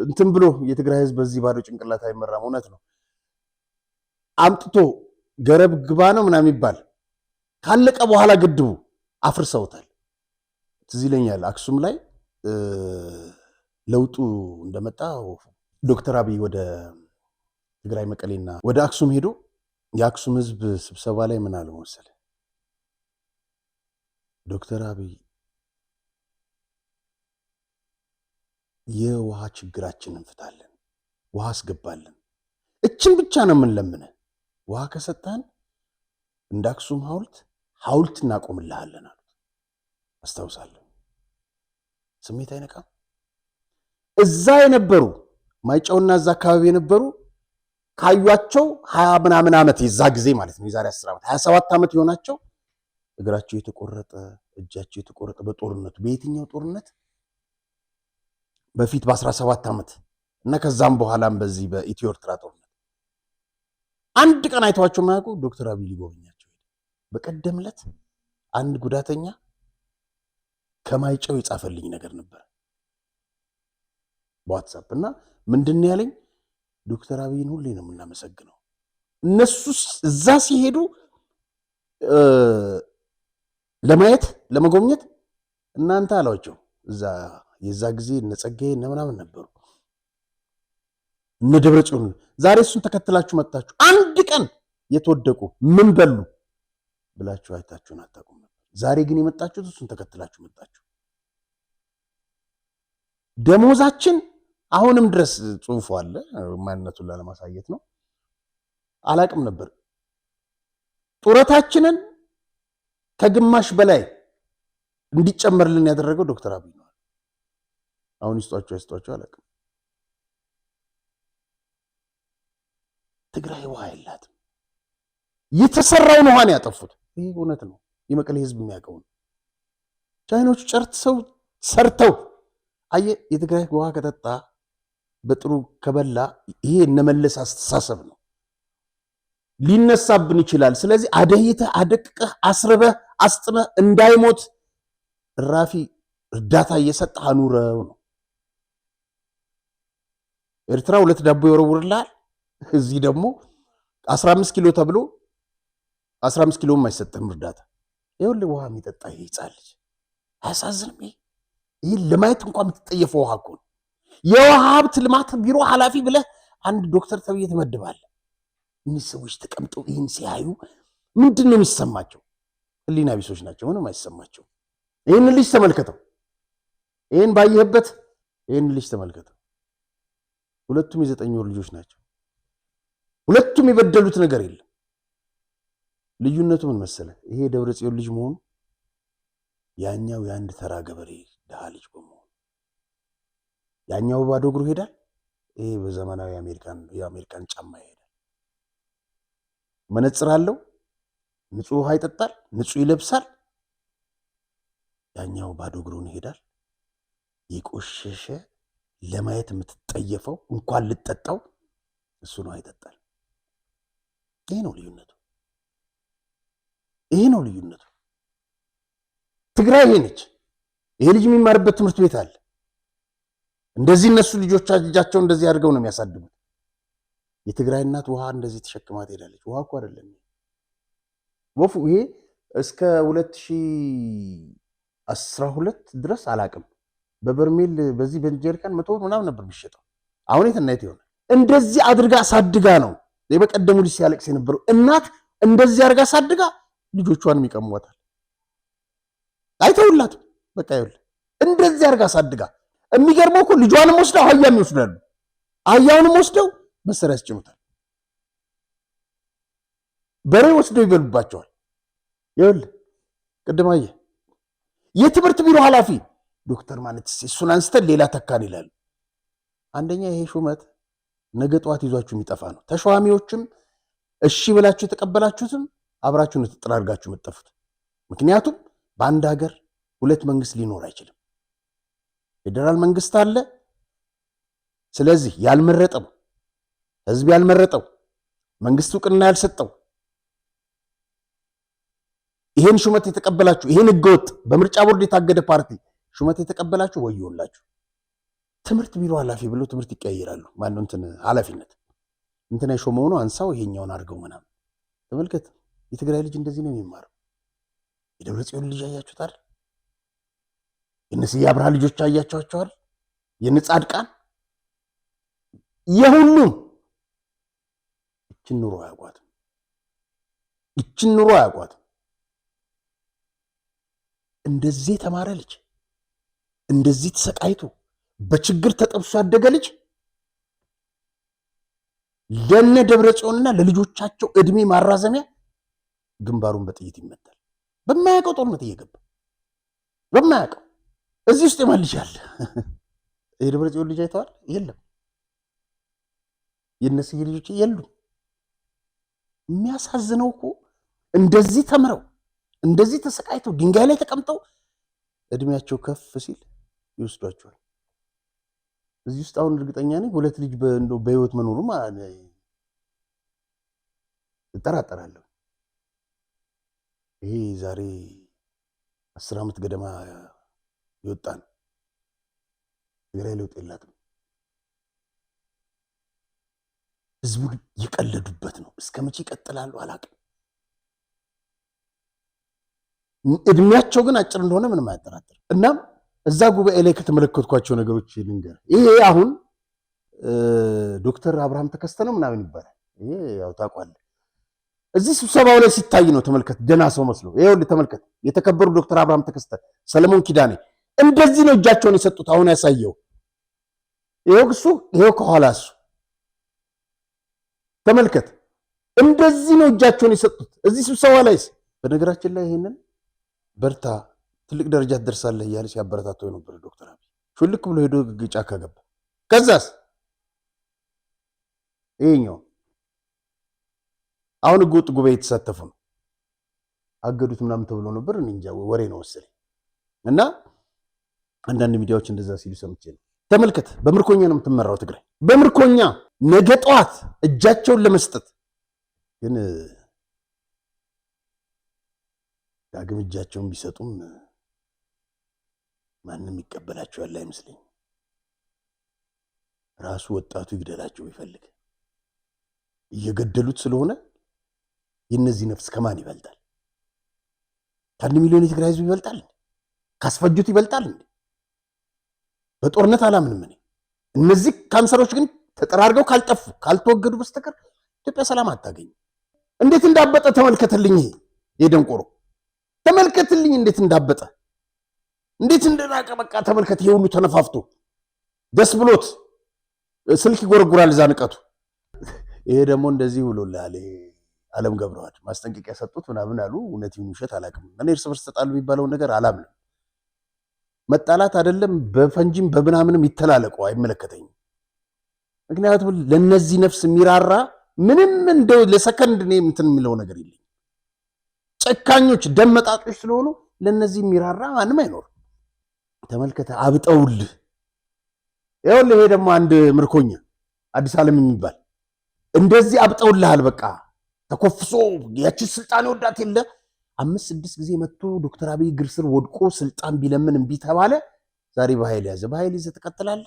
እንትን ብሎ የትግራይ ህዝብ በዚህ ባዶ ጭንቅላት አይመራም። እውነት ነው። አምጥቶ ገረብ ግባ ነው ምናምን ይባል ካለቀ በኋላ ግድቡ አፍርሰውታል። ትዝ ይለኛል አክሱም ላይ ለውጡ እንደመጣ ዶክተር አብይ ወደ ትግራይ መቀሌና ወደ አክሱም ሄዶ የአክሱም ህዝብ ስብሰባ ላይ ምን አለው መሰለ? ዶክተር አብይ የውሃ ችግራችንን እንፍታለን፣ ውሃ አስገባለን፣ እችን ብቻ ነው የምንለምነህ። ውሃ ከሰጠን እንደ አክሱም ሐውልት እናቆምልሃለን አሉት። አስታውሳለሁ። ስሜት አይነካም? እዛ የነበሩ ማይጨውና እዛ አካባቢ የነበሩ ካዩአቸው 20 ምናምን ዓመት የዛ ጊዜ ማለት ነው የዛሬ 10 ዓመት 27 ዓመት የሆናቸው እግራቸው የተቆረጠ እጃቸው የተቆረጠ በጦርነቱ በየትኛው ጦርነት በፊት በ17 ዓመት እና ከዛም በኋላም በዚህ በኢትዮ ኤርትራ ጦርነት አንድ ቀን አይተዋቸው ማያውቁ ዶክተር አብይ ሊጎበኛቸው ሄደ። በቀደም ዕለት አንድ ጉዳተኛ ከማይጨው የጻፈልኝ ነገር ነበር በዋትስአፕ እና ምንድን ነው ያለኝ? ዶክተር አብይን ሁሌ ነው የምናመሰግነው። እነሱ እዛ ሲሄዱ ለማየት ለመጎብኘት እናንተ አሏቸው። እዛ የዛ ጊዜ እነ ጸጋዬ እነ ምናምን ነበሩ እነ ደብረጽዮን። ዛሬ እሱን ተከትላችሁ መጣችሁ። አንድ ቀን የተወደቁ ምን በሉ ብላችሁ አይታችሁን አታውቁም ነበር። ዛሬ ግን የመጣችሁት እሱን ተከትላችሁ መጣችሁ። ደሞዛችን አሁንም ድረስ ጽሑፉ አለ፣ ማንነቱን ላለማሳየት ነው። አላቅም ነበር። ጡረታችንን ከግማሽ በላይ እንዲጨመርልን ያደረገው ዶክተር አብይ ነው። አሁን ይስጧቸው አላቅም። ትግራይ ውሃ የላትም። የተሰራውን ውሃን ያጠፉት። ይህ እውነት ነው። የመቀሌ ህዝብ የሚያውቀው ነው። ቻይኖቹ ጨርሰው ሰርተው አየ የትግራይ ውሃ ከጠጣ በጥሩ ከበላ ይሄ እነመለስ አስተሳሰብ ነው። ሊነሳብን ይችላል። ስለዚህ አደይተህ አደቅቀህ አስርበህ አስጥመህ እንዳይሞት ራፊ እርዳታ እየሰጠህ አኑረው ነው። ኤርትራ 2 ዳቦ ይወረውርልሃል። እዚህ ደግሞ 15 ኪሎ ተብሎ 15 ኪሎም አይሰጥም እርዳታ። ይኸውልህ ውሃ የሚጠጣ ይሄ ሕፃን ልጅ አያሳዝንም? ይህ ለማየት እንኳን የምትጠየፈው ውሃ እኮ ነው። የውሃ ሀብት ልማት ቢሮ ኃላፊ ብለህ አንድ ዶክተር ተብዬ ትመድባለህ። እነዚህ ሰዎች ተቀምጠው ይህን ሲያዩ ምንድን ነው የሚሰማቸው? ህሊና ቢሶች ናቸው። ምንም አይሰማቸው። ይህን ልጅ ተመልከተው። ይህን ባየህበት ይህን ልጅ ተመልከተው። ሁለቱም የ9 ወር ልጆች ናቸው። ሁለቱም የበደሉት ነገር የለም። ልዩነቱ ምን መሰለህ? ይሄ ደብረ ጽዮን ልጅ መሆኑ ያኛው የአንድ ተራ ገበሬ ድሃ ልጅ በመሆኑ ያኛው ባዶ እግሩ ሄዳል። ይሄ በዘመናዊ የአሜሪካን ጫማ ይሄዳል። መነጽር አለው። ንጹህ ውሃ ይጠጣል፣ ንጹህ ይለብሳል። ያኛው ባዶ እግሩን ይሄዳል። የቆሸሸ ለማየት የምትጠየፈው እንኳን ልጠጣው እሱ ነው ይጠጣል። ይሄ ነው ልዩነቱ። ይሄ ነው ልዩነቱ። ትግራይ ይሄ ነች። ይሄ ልጅ የሚማርበት ትምህርት ቤት አለ። እንደዚህ እነሱ ልጆቻቸው እንደዚህ አድርገው ነው የሚያሳድጉት። የትግራይ እናት ውሃ እንደዚህ ተሸክማ ትሄዳለች። ውሃ እኮ አይደለም ወፉ። ይሄ እስከ 2012 ድረስ አላቅም በበርሜል በዚህ በጀሪካን 100 ምናምን ነበር የሚሸጠው። አሁን የት ይሆናል? እንደዚህ አድርጋ አሳድጋ ነው የበቀደሙ ልጅ ሲያለቅስ የነበረው። እናት እንደዚህ አድርጋ አሳድጋ ልጆቿንም ይቀሟታል። አይተውላት በቃ ይኸውልህ እንደዚህ አድርጋ አሳድጋ። የሚገርመው እኮ ልጇንም ወስደው አህያም ይወስዳሉ። አህያውንም ወስደው መሰሪያ ያስጭኑታል። በሬ ወስደው ይበሉባቸዋል። ይኸውልህ ቅድም አየህ የትምህርት ቢሮ ኃላፊ ዶክተር ማለት እሱን አንስተን ሌላ ተካን ይላሉ። አንደኛ ይሄ ሹመት ነገ ጠዋት ይዟችሁ የሚጠፋ ነው። ተሿሚዎችም እሺ ብላችሁ የተቀበላችሁትም አብራችሁ ነው ተጠራርጋችሁ የምትጠፉት። ምክንያቱም በአንድ ሀገር 2 መንግስት ሊኖር አይችልም። ፌዴራል መንግስት አለ። ስለዚህ ያልመረጠው ህዝብ ያልመረጠው መንግስት እውቅና ያልሰጠው ይሄን ሹመት የተቀበላችሁ ይሄን ህገወጥ በምርጫ ቦርድ የታገደ ፓርቲ ሹመት የተቀበላችሁ ወዮላችሁ። ትምህርት ቢሮ ኃላፊ ብለው ትምህርት ይቀያየራሉ። ማነው እንትን ኃላፊነት እንትና የሾመው ነው አንሳው ይሄኛውን አድርገው ምናምን። ተመልከት፣ የትግራይ ልጅ እንደዚህ ነው የሚማረው። የደብረ ጽዮን ልጅ አያችሁት አይደል? የነስዬ አብርሃ ልጆች አያችኋቸዋል? የነጻድቃን የሁሉም እችን ኑሮ አያውቋትም። እችን ኑሮ አያውቋትም። እንደዚህ የተማረ ልጅ እንደዚህ ተሰቃይቶ በችግር ተጠብሶ ያደገ ልጅ ለነ ደብረ ጽዮንና ለልጆቻቸው እድሜ ማራዘሚያ ግንባሩን በጥይት ይመታል። በማያውቀው ጦርነት እየገባ በማያውቀው እዚህ ውስጥ ይማልሻል። የደብረ ጽዮን ልጅ አይተዋል? የለም። የነስዬ ልጆች የሉም። የሚያሳዝነው እኮ እንደዚህ ተምረው እንደዚህ ተሰቃይተው ድንጋይ ላይ ተቀምጠው እድሜያቸው ከፍ ሲል ይወስዷቸዋል። እዚህ ውስጥ አሁን እርግጠኛ ነኝ 2 ልጅ በህይወት መኖሩ እጠራጠራለሁ። ይሄ ዛሬ 10 ዓመት ገደማ ይወጣ ነው። ትግራይ ለውጥ የላትም። ህዝቡ የቀለዱበት ነው። እስከ መቼ ይቀጥላሉ አላውቅም። እድሜያቸው ግን አጭር እንደሆነ ምንም አያጠራጥር። እናም እዛ ጉባኤ ላይ ከተመለከትኳቸው ነገሮች ልንገር። ይሄ አሁን ዶክተር አብርሃም ተከስተ ነው ምናምን ይባላል። ይሄ ያው ታውቃለህ። እዚህ ስብሰባው ላይ ሲታይ ነው። ተመልከት፣ ደህና ሰው መስሎ ይኸውልህ፣ ተመልከት። የተከበሩ ዶክተር አብርሃም ተከስተ፣ ሰለሞን ኪዳኔ እንደዚህ ነው እጃቸውን የሰጡት። አሁን ያሳየው ይኸው እሱ፣ ይኸው ከኋላ እሱ። ተመልከት፣ እንደዚህ ነው እጃቸውን የሰጡት እዚህ ስብሰባ ላይስ። በነገራችን ላይ ይሄንን በርታ ትልቅ ደረጃ ትደርሳለህ እያለ ሲያበረታተው የነበረ ዶክተር አብይ ሹልክ ብሎ ሄዶ ጫካ ገባ። ከዛስ ይሄኛው አሁን ህገወጥ ጉባኤ የተሳተፉ ነው። አገዱት ምናምን ተብሎ ነበር። እንጃ ወሬ ነው መሰለኝ። እና አንዳንድ ሚዲያዎች እንደዛ ሲሉ ሰምቼ ነው። ተመልከት በምርኮኛ ነው የምትመራው ትግራይ በምርኮኛ ነገ ጧት እጃቸውን ለመስጠት ግን ዳግም እጃቸውን ቢሰጡም ማንንም ይቀበላቸው ያለ አይመስልኝ ራሱ ወጣቱ ይግደላቸው ይፈልግ እየገደሉት ስለሆነ የነዚህ ነፍስ ከማን ይበልጣል ከአንድ ሚሊዮን የትግራይ ህዝብ ይበልጣል ካስፈጁት ይበልጣል በጦርነት አላምንም እኔ እነዚህ ካንሰሮች ግን ተጠራርገው ካልጠፉ ካልተወገዱ በስተቀር ኢትዮጵያ ሰላም አታገኝ እንዴት እንዳበጠ ተመልከተልኝ የደንቆሮ ተመልከተልኝ እንዴት እንዳበጠ እንዴት እንደራቀ በቃ ተመልከት ይሁሉ ተነፋፍቶ ደስ ብሎት ስልክ ይጎረጉራል ዛንቀቱ ይሄ ደግሞ እንደዚህ ብሎላል ዓለም ገብረዋል ማስጠንቀቂያ ሰጡት ምናምን አሉ እውነት ይሁን ውሸት አላውቅም እኔ እርስ በርስ ተጣሉ የሚባለው ነገር አላምንም መጣላት አይደለም በፈንጂም በብናምንም ይተላለቁ አይመለከተኝም ምክንያቱም ለነዚህ ነፍስ ሚራራ ምንም እንደው ለሰከንድ ነው እንትን የሚለው ነገር የለም ጨካኞች ደመጣጦች ስለሆኑ ለነዚህ ሚራራ ማንም አይኖር ተመልከተ አብጠውል ይኸውልህ ይሄ ደግሞ አንድ ምርኮኛ አዲስ ዓለም የሚባል እንደዚህ አብጠውልሃል በቃ ተኮፍሶ ያቺ ስልጣን ወዳት የለ 5-6 ጊዜ መጥቶ ዶክተር አብይ ግርስር ወድቆ ስልጣን ቢለምን እምቢ ተባለ ዛሬ በኃይል ያዘ በኃይል ይዘ ተከተላለ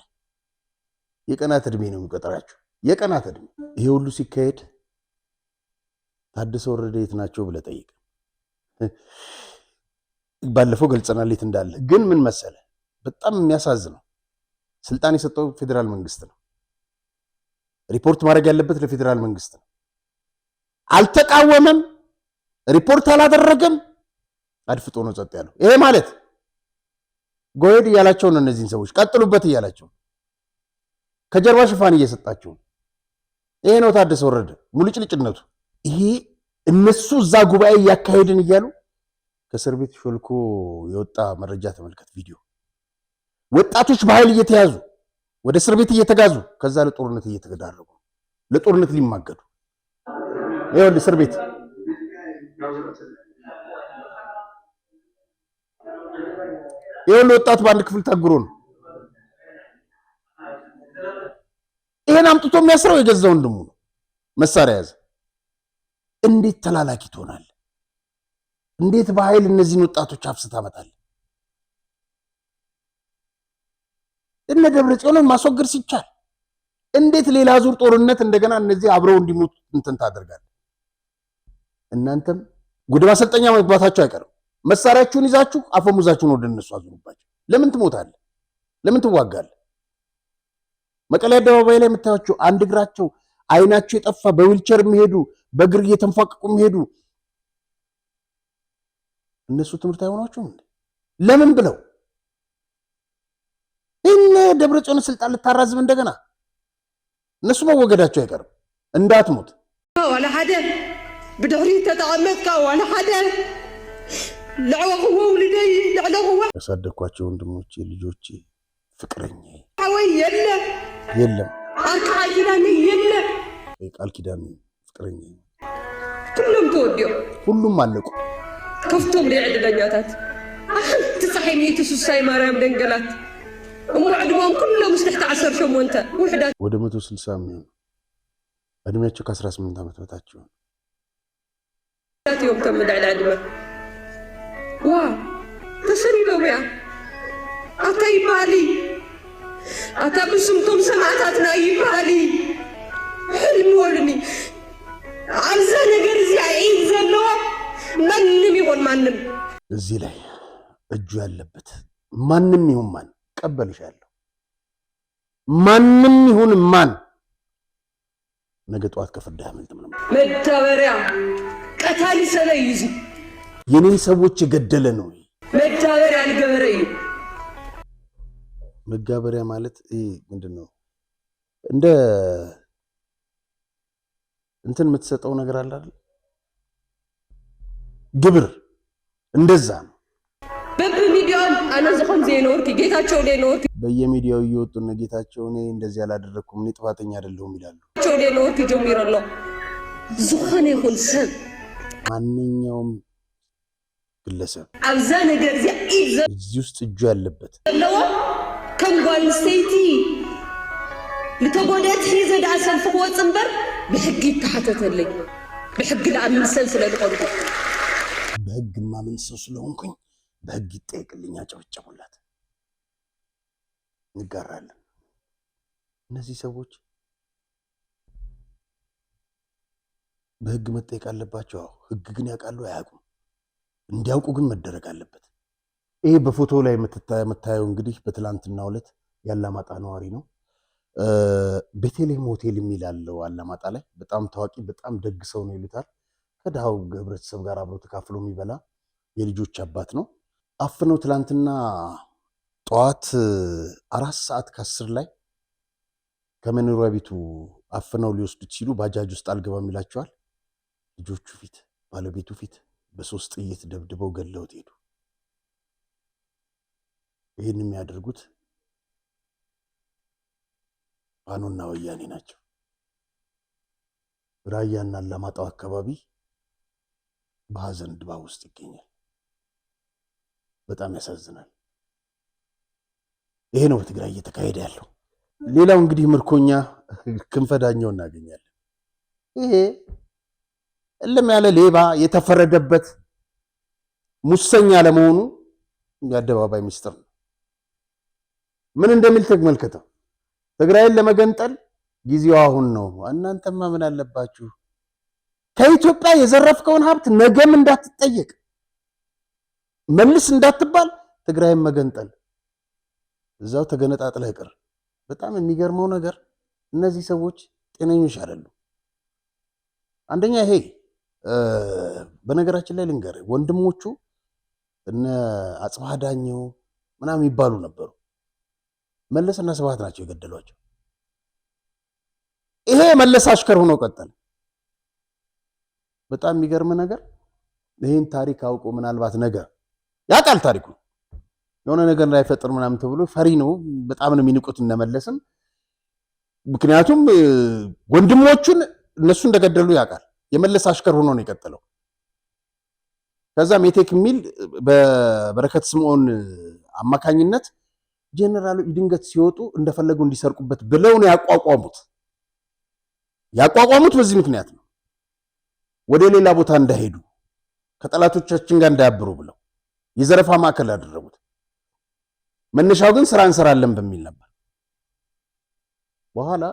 የቀናት እድሜ ነው የሚቆጠራቸው የቀናት እድሜ ይሄ ሁሉ ሲካሄድ ታደሰ ወረደ የት ናቸው ብለ ጠይቅ ባለፈው ገልጸናል የት እንዳለ ግን ምን መሰለ በጣም የሚያሳዝነው ስልጣን የሰጠው ፌደራል መንግስት ነው ሪፖርት ማድረግ ያለበት ለፌደራል መንግስት ነው አልተቃወመም ሪፖርት አላደረገም አድፍጦ ነው ጸጥ ያለው ይሄ ማለት ጎሄድ እያላቸው ነው እነዚህን ሰዎች ቀጥሉበት እያላቸው ከጀርባ ሽፋን እየሰጣቸው ይሄ ነው ታደሰ ወረደ ሙልጭልጭነቱ ይሄ እነሱ እዛ ጉባኤ ያካሄድን እያሉ ከእስር ቤት ሾልኮ የወጣ መረጃ ተመልከት ቪዲዮ ወጣቶች በኃይል እየተያዙ ወደ እስር ቤት እየተጋዙ ከዛ ለጦርነት እየተገዳረጉ ለጦርነት ሊማገዱ ይሄው እስር ቤት ይሄን ወጣት በአንድ ክፍል ታግሮ ነው ይሄን አምጥቶ የሚያስረው የገዛው ወንድሙ ነው መሳሪያ ያዘ እንዴት ተላላኪ ትሆናል እንዴት በኃይል እነዚህን ወጣቶች አፍስታ መጣል እነ ደብረጽዮንን ማስወገድ ሲቻል እንዴት ሌላ ዙር ጦርነት እንደገና እነዚህ አብረው እንዲሞቱ እንትን ታደርጋለህ እናንተም ጉድ ማሰልጠኛ መግባታችሁ አይቀርም መሳሪያችሁን ይዛችሁ አፈሙዛችሁን ወደ እነሱ አዙሩባችሁ ለምን ትሞታለህ ለምን ትዋጋለህ መቀሌ አደባባይ ላይ የምታዩቸው አንድ እግራቸው አይናቸው የጠፋ በዊልቸር የሚሄዱ በእግር እየተንፏቀቁ የሚሄዱ እነሱ ትምህርት አይሆናቸውም ለምን ብለው እነ ደብረጽዮን ስልጣን ልታራዝም እንደገና እነሱ መወገዳቸው አይቀርም እንዳትሞት ولا حدا بدوري تتعمدك ولا حدا لعوه ولدي لعلوه ያሳደኳቸው ወንድሞቼ ልጆቼ ፍቅረኛዬ ወይ የለም ቃል ኪዳን የለም ቃል ኪዳን ፍቅረኛዬ كلهم توديو ሁሉም አለቁ كفتهم لعدلኛታት تصحيميتي سوساي ማርያም ደንገላት ومعدوم كلهم مستحت 10 شمونታ وحدات ወደ 160 የሚሆኑ እድሜያቸው ከ18 ዓመት በታች ነው يوم كم على عدمه وا تسري له بيا أتاي بالي أتا بسمكم سمعتاتنا يبالي حلم ولني عزة نقرزي عيد زلوة منم يهون منم እዚህ ላይ እጁ ያለበት ማንንም ይሁን ማን ቀበልሻለሁ ማንንም ይሁን ማን ነገ ጧት ከፍርድ ያመልጥም ነው መዳበሪያ ቀታሊ ሰለይዚ የኔን ሰዎች የገደለ ነው መዳበሪያ ልገበረይ መጋበሪያ ማለት ምንድነው እንደ እንትን የምትሰጠው ነገር አለ አይደል ግብር እንደዛ ነው በሚዲያው አና ዘኹም ዘይኖርኪ ጌታቸው ለኖርኪ በየሚዲያው እየወጡ ነው ጌታቸው እኔ እንደዚህ ያላደረኩም እኔ ጥፋተኛ አይደለሁም ይላሉ ጌታቸው ለኖርኪ ጀሚራሎ ዝኸነ ይሁን ሰብ ማንኛውም ግለሰብ አብዛ ነገር እዚህ ውስጥ እጁ ያለበት كم قال سيتي لتقولت هي زاد عسل فهو صنبر بحقي كحتت لي بحقي لا من سلسله القرب بحق ما من سلسلهونكኝ بحق ይጠይቅልኝ አጨብጨቡላት ንጋራለን እነዚህ ሰዎች በህግ መጠየቅ አለባቸው ህግ ግን ያውቃሉ አያውቁም እንዲያውቁ ግን መደረግ አለበት ይሄ በፎቶ ላይ የምታየው እንግዲህ በትላንትናው ዕለት ያላማጣ ነዋሪ ነው ቤተልሔም ሆቴል የሚላለው አላማጣ ላይ በጣም ታዋቂ በጣም ደግ ሰው ነው ይሉታል ከዳው ህብረተሰብ ጋር አብሮ ተካፍሎ የሚበላ የልጆች አባት ነው አፍነው ትላንትና ጠዋት 4 ሰዓት ከ10 ላይ ከመኖሪያ ቤቱ አፍነው ሊወስዱት ሲሉ ባጃጅ ውስጥ አልገባም ይላቸዋል ልጆቹ ፊት ባለቤቱ ፊት በ3 ጥይት ደብድበው ገለውት ሄዱ ይሄን የሚያደርጉት ፋኖና ወያኔ ናቸው ራያና አላማጣው አካባቢ በሐዘን ድባብ ውስጥ ይገኛል በጣም ያሳዝናል ይሄ ነው በትግራይ እየተካሄደ ያለው ሌላው እንግዲህ ምርኮኛ ክንፈዳኛው እናገኛለን ይሄ እለም ያለ ሌባ የተፈረደበት ሙሰኛ ለመሆኑ ያደባባይ ሚስጥር ነው ምን እንደሚል ተመልከተው ትግራይን ለመገንጠል ጊዜው አሁን ነው እናንተማ ምን አለባችሁ ከኢትዮጵያ የዘረፍከውን ሀብት ነገም እንዳትጠየቅ መልስ እንዳትባል ትግራይን መገንጠል እዛው ተገነጣጥለ ይቀር በጣም የሚገርመው ነገር እነዚህ ሰዎች ጤነኞች አይደሉም አንደኛ ይሄ በነገራችን ላይ ልንገር ወንድሞቹ እነ አጽባህ ዳኘው ምናምን ይባሉ ነበሩ መለስና ስብሃት ናቸው የገደሏቸው ይሄ መለስ አሽከር ሆኖ ቀጠለ በጣም የሚገርም ነገር ይሄን ታሪክ አውቆ ምናልባት ነገር ያቃል ታሪኩ የሆነ ነገር ላይ ፈጥር ምናምን ተብሎ ፈሪ ነው በጣም ነው የሚንቁት እነመለስም ምክንያቱም ወንድሞቹን እነሱ እንደገደሉ ያቃል የመለስ አሽከር ሆኖ ነው የቀጠለው ከዛ ሜቴክ ሚል በበረከት ስምዖን አማካኝነት ጀነራሉ ድንገት ሲወጡ እንደፈለጉ እንዲሰርቁበት ብለው ነው ያቋቋሙት በዚህ ምክንያት ነው ወደ ሌላ ቦታ እንዳይሄዱ ከጠላቶቻችን ጋር እንዳያብሩ ብለው የዘረፋ ማዕከል ያደረጉት መነሻው ግን ስራ እንሰራለን በሚል ነበር በኋላ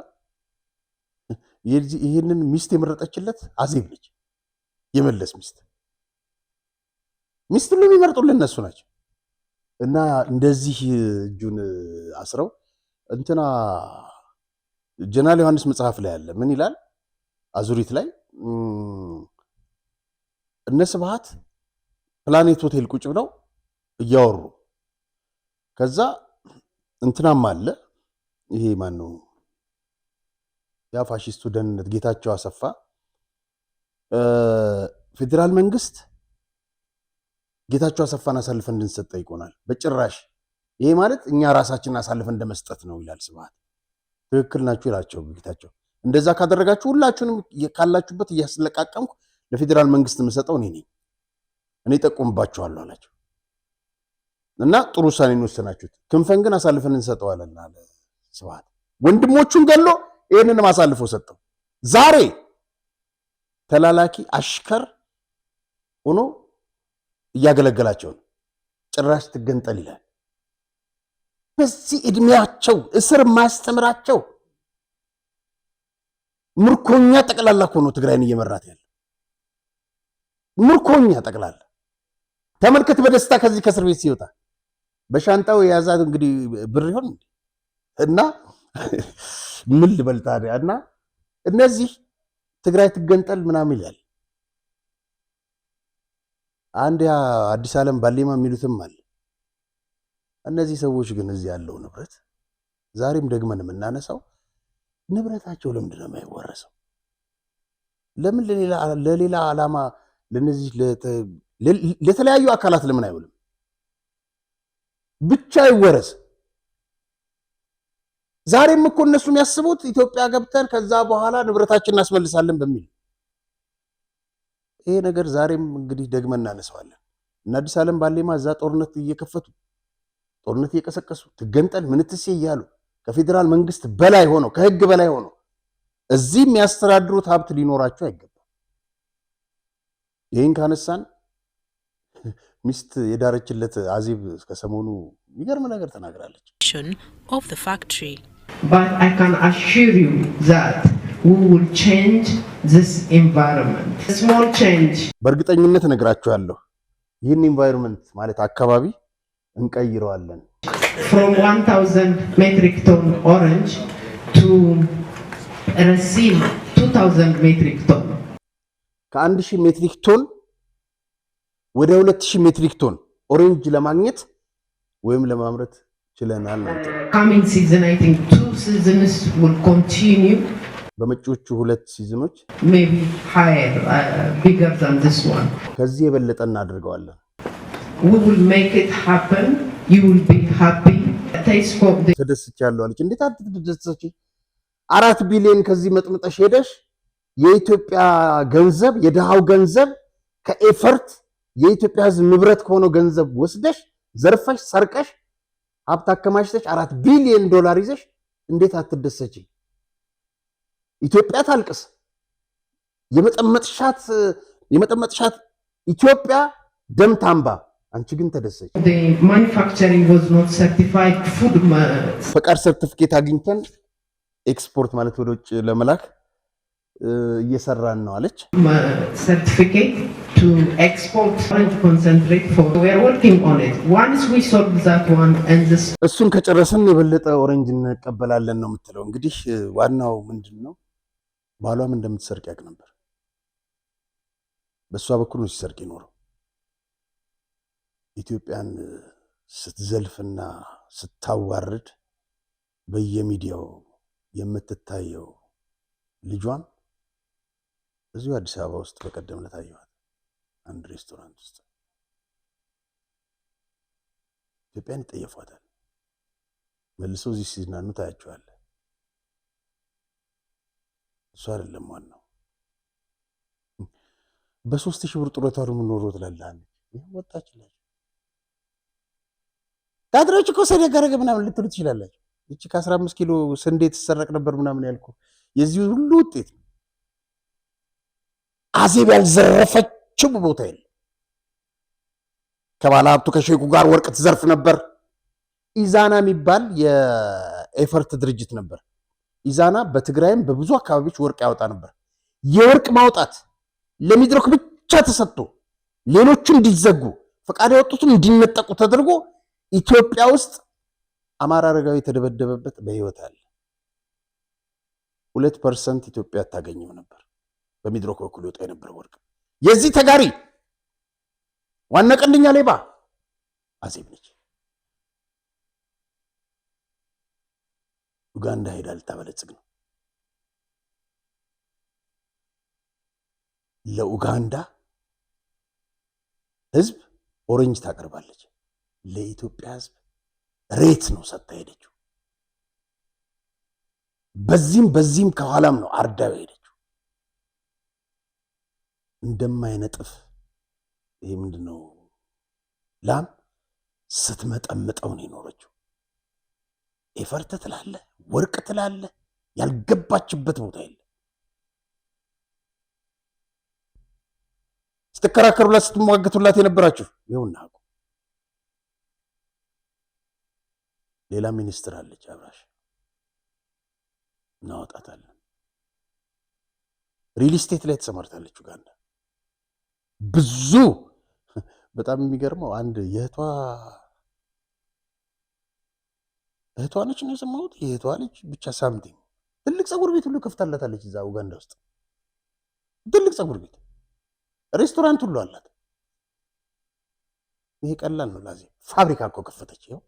ይሄንን ሚስት የመረጠችለት አዜብ ልጅ የመለስ ሚስት ሁሉ የሚመርጡልን እነሱ ናቸው እና እንደዚህ እጁን አስረው እንትና ጀነራል ዮሐንስ መጽሐፍ ላይ አለ ምን ይላል አዙሪት ላይ እነ ስብሃት ፕላኔት ሆቴል ቁጭ ብለው እያወሩ ከዛ እንትናም አለ ይሄ ማን ነው ያ ፋሺስቱ ደህንነት ጌታቸው አሰፋ ፌደራል መንግስት ጌታቸው አሰፋን አሳልፈን እንድንሰጥ ይቆናል በጭራሽ ይሄ ማለት እኛ ራሳችንን አሳልፈን እንደመስጠት ነው ይላል ስብሃት ትክክል ናችሁ ይላቸው ጌታቸው እንደዛ ካደረጋችሁ ሁላችሁንም ካላችሁበት እያስለቃቀምኩ ለፌደራል መንግስት የምሰጠው እኔ ጠቁምባችኋለሁ አላቸው እና ጥሩ ውሳኔ ወሰናችሁት ክንፈን ግን አሳልፈን እንሰጠዋለን አለ ስብሃት ወንድሞቹን ገሎ ይሄንን ማሳልፎ ሰጠው ዛሬ ተላላኪ አሽከር ሆኖ እያገለገላቸው ጭራሽ ትገንጠል ይላል በዚህ እድሜያቸው እስር ማስተምራቸው ምርኮኛ ጠቅላላ ሆኖ ትግራይን እየመራት ያለ ምርኮኛ ጠቅላላ ተመልከት በደስታ ከዚህ ከእስር ቤት ሲወጣ በሻንጣው የያዛት እንግዲህ ብር ይሆን እና ምን ልበል ታዲያ እና እነዚህ ትግራይ ትገንጠል ምናምን ይላል አንድ አዲስ ዓለም ባሌማ የሚሉትም አለ እነዚህ ሰዎች ግን እዚህ ያለው ንብረት ዛሬም ደግመን የምናነሳው ንብረታቸው ለምንድን ነው የማይወረሰው ለምን ለሌላ ዓላማ ለነዚህ ለተለያዩ አካላት ለምን አይውልም ብቻ ይወረስ ዛሬም እኮ እነሱ የሚያስቡት ኢትዮጵያ ገብተን ከዛ በኋላ ንብረታችንን እናስመልሳለን በሚል ይሄ ነገር ዛሬም እንግዲህ ደግመን እናነሳዋለን እና አዲስ ዓለም ባሌማ እዛ ጦርነት እየከፈቱ ጦርነት እየቀሰቀሱ ትገንጠል ምንትሴ እያሉ ከፌዴራል መንግስት በላይ ሆነው ከህግ በላይ ሆነው እዚህ የሚያስተዳድሩት ሀብት ሊኖራቸው አይገባም። ይህን ካነሳን ሚስት የዳረችለት አዜብ ከሰሞኑ የሚገርም ነገር ተናግራለች። of the factory. But I can assure you that we will change this environment. Small change. በእርግጠኝነት እነግራችኋለሁ ይህን ኢንቫይሮንመንት ማለት አካባቢ እንቀይረዋለን። From 1000 metric ton orange to receive 2000 metric ton. ከ1000 ሜትሪክ ቶን ወደ 2000 ሜትሪክ ቶን ኦሬንጅ ለማግኘት ወይም ለማምረት ችለናል ማለት ነው። Coming season I think 2 seasons will continue. በመጪዎቹ 2 ሲዝኖች maybe higher bigger than this one. ከዚህ የበለጠ እናደርገዋለን። We will make it happen. You will be happy. ተደስቻለሁ አለች። እንዴት አትደሰች? 4 ቢሊዮን ከዚህ መጥምጠሽ ሄደሽ የኢትዮጵያ ገንዘብ የደሃው ገንዘብ ከኤፈርት የኢትዮጵያ ሕዝብ ንብረት ከሆነው ገንዘብ ወስደሽ ዘርፈሽ ሰርቀሽ ሀብት አከማችተሽ 4 ቢሊዮን ዶላር ይዘሽ እንዴት አትደሰች? ኢትዮጵያ ታልቅስ። የመጠመጥሻት ኢትዮጵያ ደም ታምባ፣ አንቺ ግን ተደሰች። The manufacturing was not certified food. ፈቃድ ሰርቲፊኬት አግኝተን ኤክስፖርት ማለት ወደ ውጭ ለመላክ እየሰራን ነው አለች። Certificate to export orange concentrate for. We are working on it. Once we solve that one and this. እሱን ከጨረስን የበለጠ ኦሬንጅ እንቀበላለን ነው የምትለው። እንግዲህ ዋናው ምንድነው? ባሏም እንደምትሰርቅ ያውቅ ነበር። በሷ በኩል ነው ሲሰርቅ ይኖረው። ኢትዮጵያን ስትዘልፍና ስታዋርድ በየሚዲያው የምትታየው ልጇን እዚሁ አዲስ አበባ ውስጥ በቀደም ለታየዋት አንድ ሬስቶራንት ውስጥ ኢትዮጵያን ይጠየፏታል። መልሰው እዚህ ሲዝናኑ ታያቸዋለህ። እሱ አይደለም ዋናው። በ3000 ብር ጡረታ ነው የምኖረው ትላለህ። ይሄ ወጣችላችሁ ካድሬዎች እኮ ሰደገረገ ምናምን ልትሉ ትችላላችሁ። እቺ ከ15 ኪሎ ስንዴ ተሰረቅ ነበር ምናምን ያልኩ የዚህ ሁሉ ውጤት ነው። አዜብ ያልዘረፈችው ቦታ የለም። ከባለ ሀብቱ ከሼኩ ጋር ወርቅ ትዘርፍ ነበር። ኢዛና የሚባል የኤፈርት ድርጅት ነበር። ኢዛና በትግራይም በብዙ አካባቢዎች ወርቅ ያወጣ ነበር። የወርቅ ማውጣት ለሚድሮክ ብቻ ተሰጥቶ ሌሎቹ እንዲዘጉ ፈቃድ ያወጡትም እንዲነጠቁ ተደርጎ ኢትዮጵያ ውስጥ አማራ አረጋዊ የተደበደበበት በህይወት አለ። 2% ኢትዮጵያ ታገኘው ነበር በሚድሮክ በኩል ወጣ የነበረ ወርቅ። የዚህ ተጋሪ ዋና ቀንደኛ ሌባ አዜብ ነች። ኡጋንዳ ሄዳ ልታበለጽግ ነው። ለኡጋንዳ ህዝብ ኦሬንጅ ታቀርባለች። ለኢትዮጵያ ህዝብ ሬት ነው ሰጥታ ሄደችው። በዚህም ከኋላም ነው አርዳው ሄደችው። እንደማይነጥፍ ይሄ ምንድነው ላም ስትመጠምጠው ነው የኖረችው። ኤፈርት ትላለ፣ ወርቅ ትላለ፣ ያልገባችበት ቦታ የለ። ስትከራከሩላት ስትሟገቱላት የነበራችሁ ይኸውና አቁ። ሌላ ሚኒስትር አለች አብራሽ እናወጣታለን። ሪል ስቴት ላይ ተሰማርታለች ኡጋንዳ። ብዙ በጣም የሚገርመው አንድ የእህቷ ነች ነው የሰማሁት። የእህቷ ልጅ ብቻ ሳምቲንግ ትልቅ ፀጉር ቤት ሁሉ ከፍታላታለች እዛ ኡጋንዳ ውስጥ። ትልቅ ፀጉር ቤት ሬስቶራንት ሁሉ አላት። ይሄ ቀላል ነው። ላዚ ፋብሪካ እኮ ከፈተች። ይኸው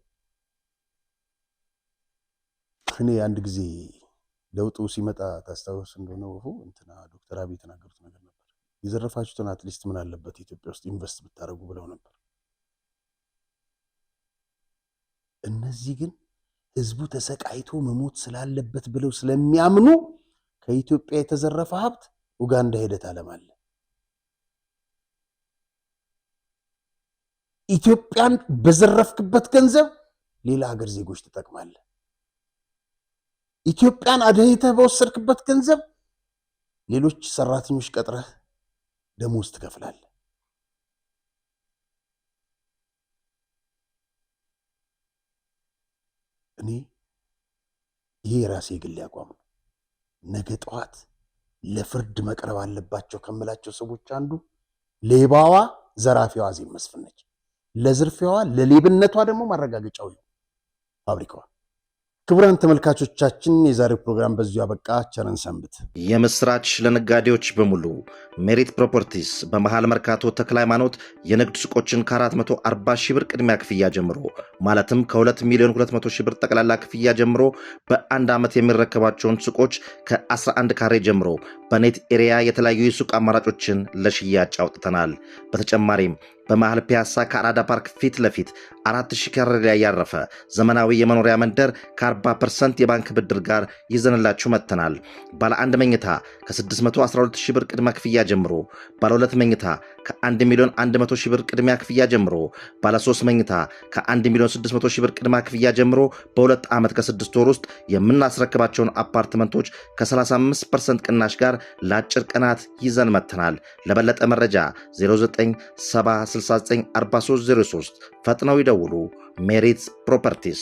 እኔ አንድ ጊዜ ለውጡ ሲመጣ ታስታውስ እንደሆነ ወፉ እንትና ዶክተር አብይ ተናገሩት ነገር ነበር። የዘረፋችሁትን አትሊስት ምን አለበት ኢትዮጵያ ውስጥ ኢንቨስት ብታደርጉ ብለው ነበር። እነዚህ ግን ህዝቡ ተሰቃይቶ መሞት ስላለበት ብለው ስለሚያምኑ ከኢትዮጵያ የተዘረፈ ሀብት ኡጋንዳ ሄደት አለማለ ኢትዮጵያን በዘረፍክበት ገንዘብ ሌላ ሀገር ዜጎች ተጠቅማለህ። ኢትዮጵያን አደህይተህ በወሰድክበት ገንዘብ ሌሎች ሰራተኞች ቀጥረህ ደሞዝ ትከፍላለህ። እኔ ይሄ ራሴ ግል ያቋም ነው። ነገ ጠዋት ለፍርድ መቅረብ አለባቸው ከምላቸው ሰዎች አንዱ ሌባዋ ዘራፊዋ አዜብ መስፍን ነች። ለዝርፊያዋ ለሌብነቷ ደግሞ ማረጋገጫው ፋብሪካዋ። ክቡራን ተመልካቾቻችን የዛሬው ፕሮግራም በዚሁ አበቃ። ቸርን ሰንብት። የምስራች ለነጋዴዎች በሙሉ ሜሪት ፕሮፐርቲስ በመሃል መርካቶ ተክለ ሃይማኖት የንግድ ሱቆችን ከ440 ሺህ ብር ቅድሚያ ክፍያ ጀምሮ ማለትም ከ2 ሚሊዮን 200 ሺህ ብር ጠቅላላ ክፍያ ጀምሮ በአንድ ዓመት የሚረከባቸውን ሱቆች ከ11 ካሬ ጀምሮ በኔት ኤሪያ የተለያዩ የሱቅ አማራጮችን ለሽያጭ አውጥተናል። በተጨማሪም በመሃል ፒያሳ ከአራዳ ፓርክ ፊት ለፊት 4000 ካሬ ላይ ያረፈ ዘመናዊ የመኖሪያ መንደር ከ40% የባንክ ብድር ጋር ይዘንላችሁ መጥተናል። ባለ 1 መኝታ ከ612 ሺህ ብር ቅድመ ክፍያ ጀምሮ፣ ባለ 2 መኝታ ከ1 ሚሊዮን 100 ሺህ ብር ቅድሚያ ክፍያ ጀምሮ፣ ባለ 3 መኝታ ከ1 ሚሊዮን 600 ሺህ ብር ቅድመ ክፍያ ጀምሮ በ2 ዓመት ከ6 ወር ውስጥ የምናስረክባቸውን አፓርትመንቶች ከ35% ቅናሽ ጋር ለአጭር ቀናት ይዘን መጥተናል። ለበለጠ መረጃ 0970694303 ፈጥነው ይደውሉ። ሜሪት ፕሮፐርቲስ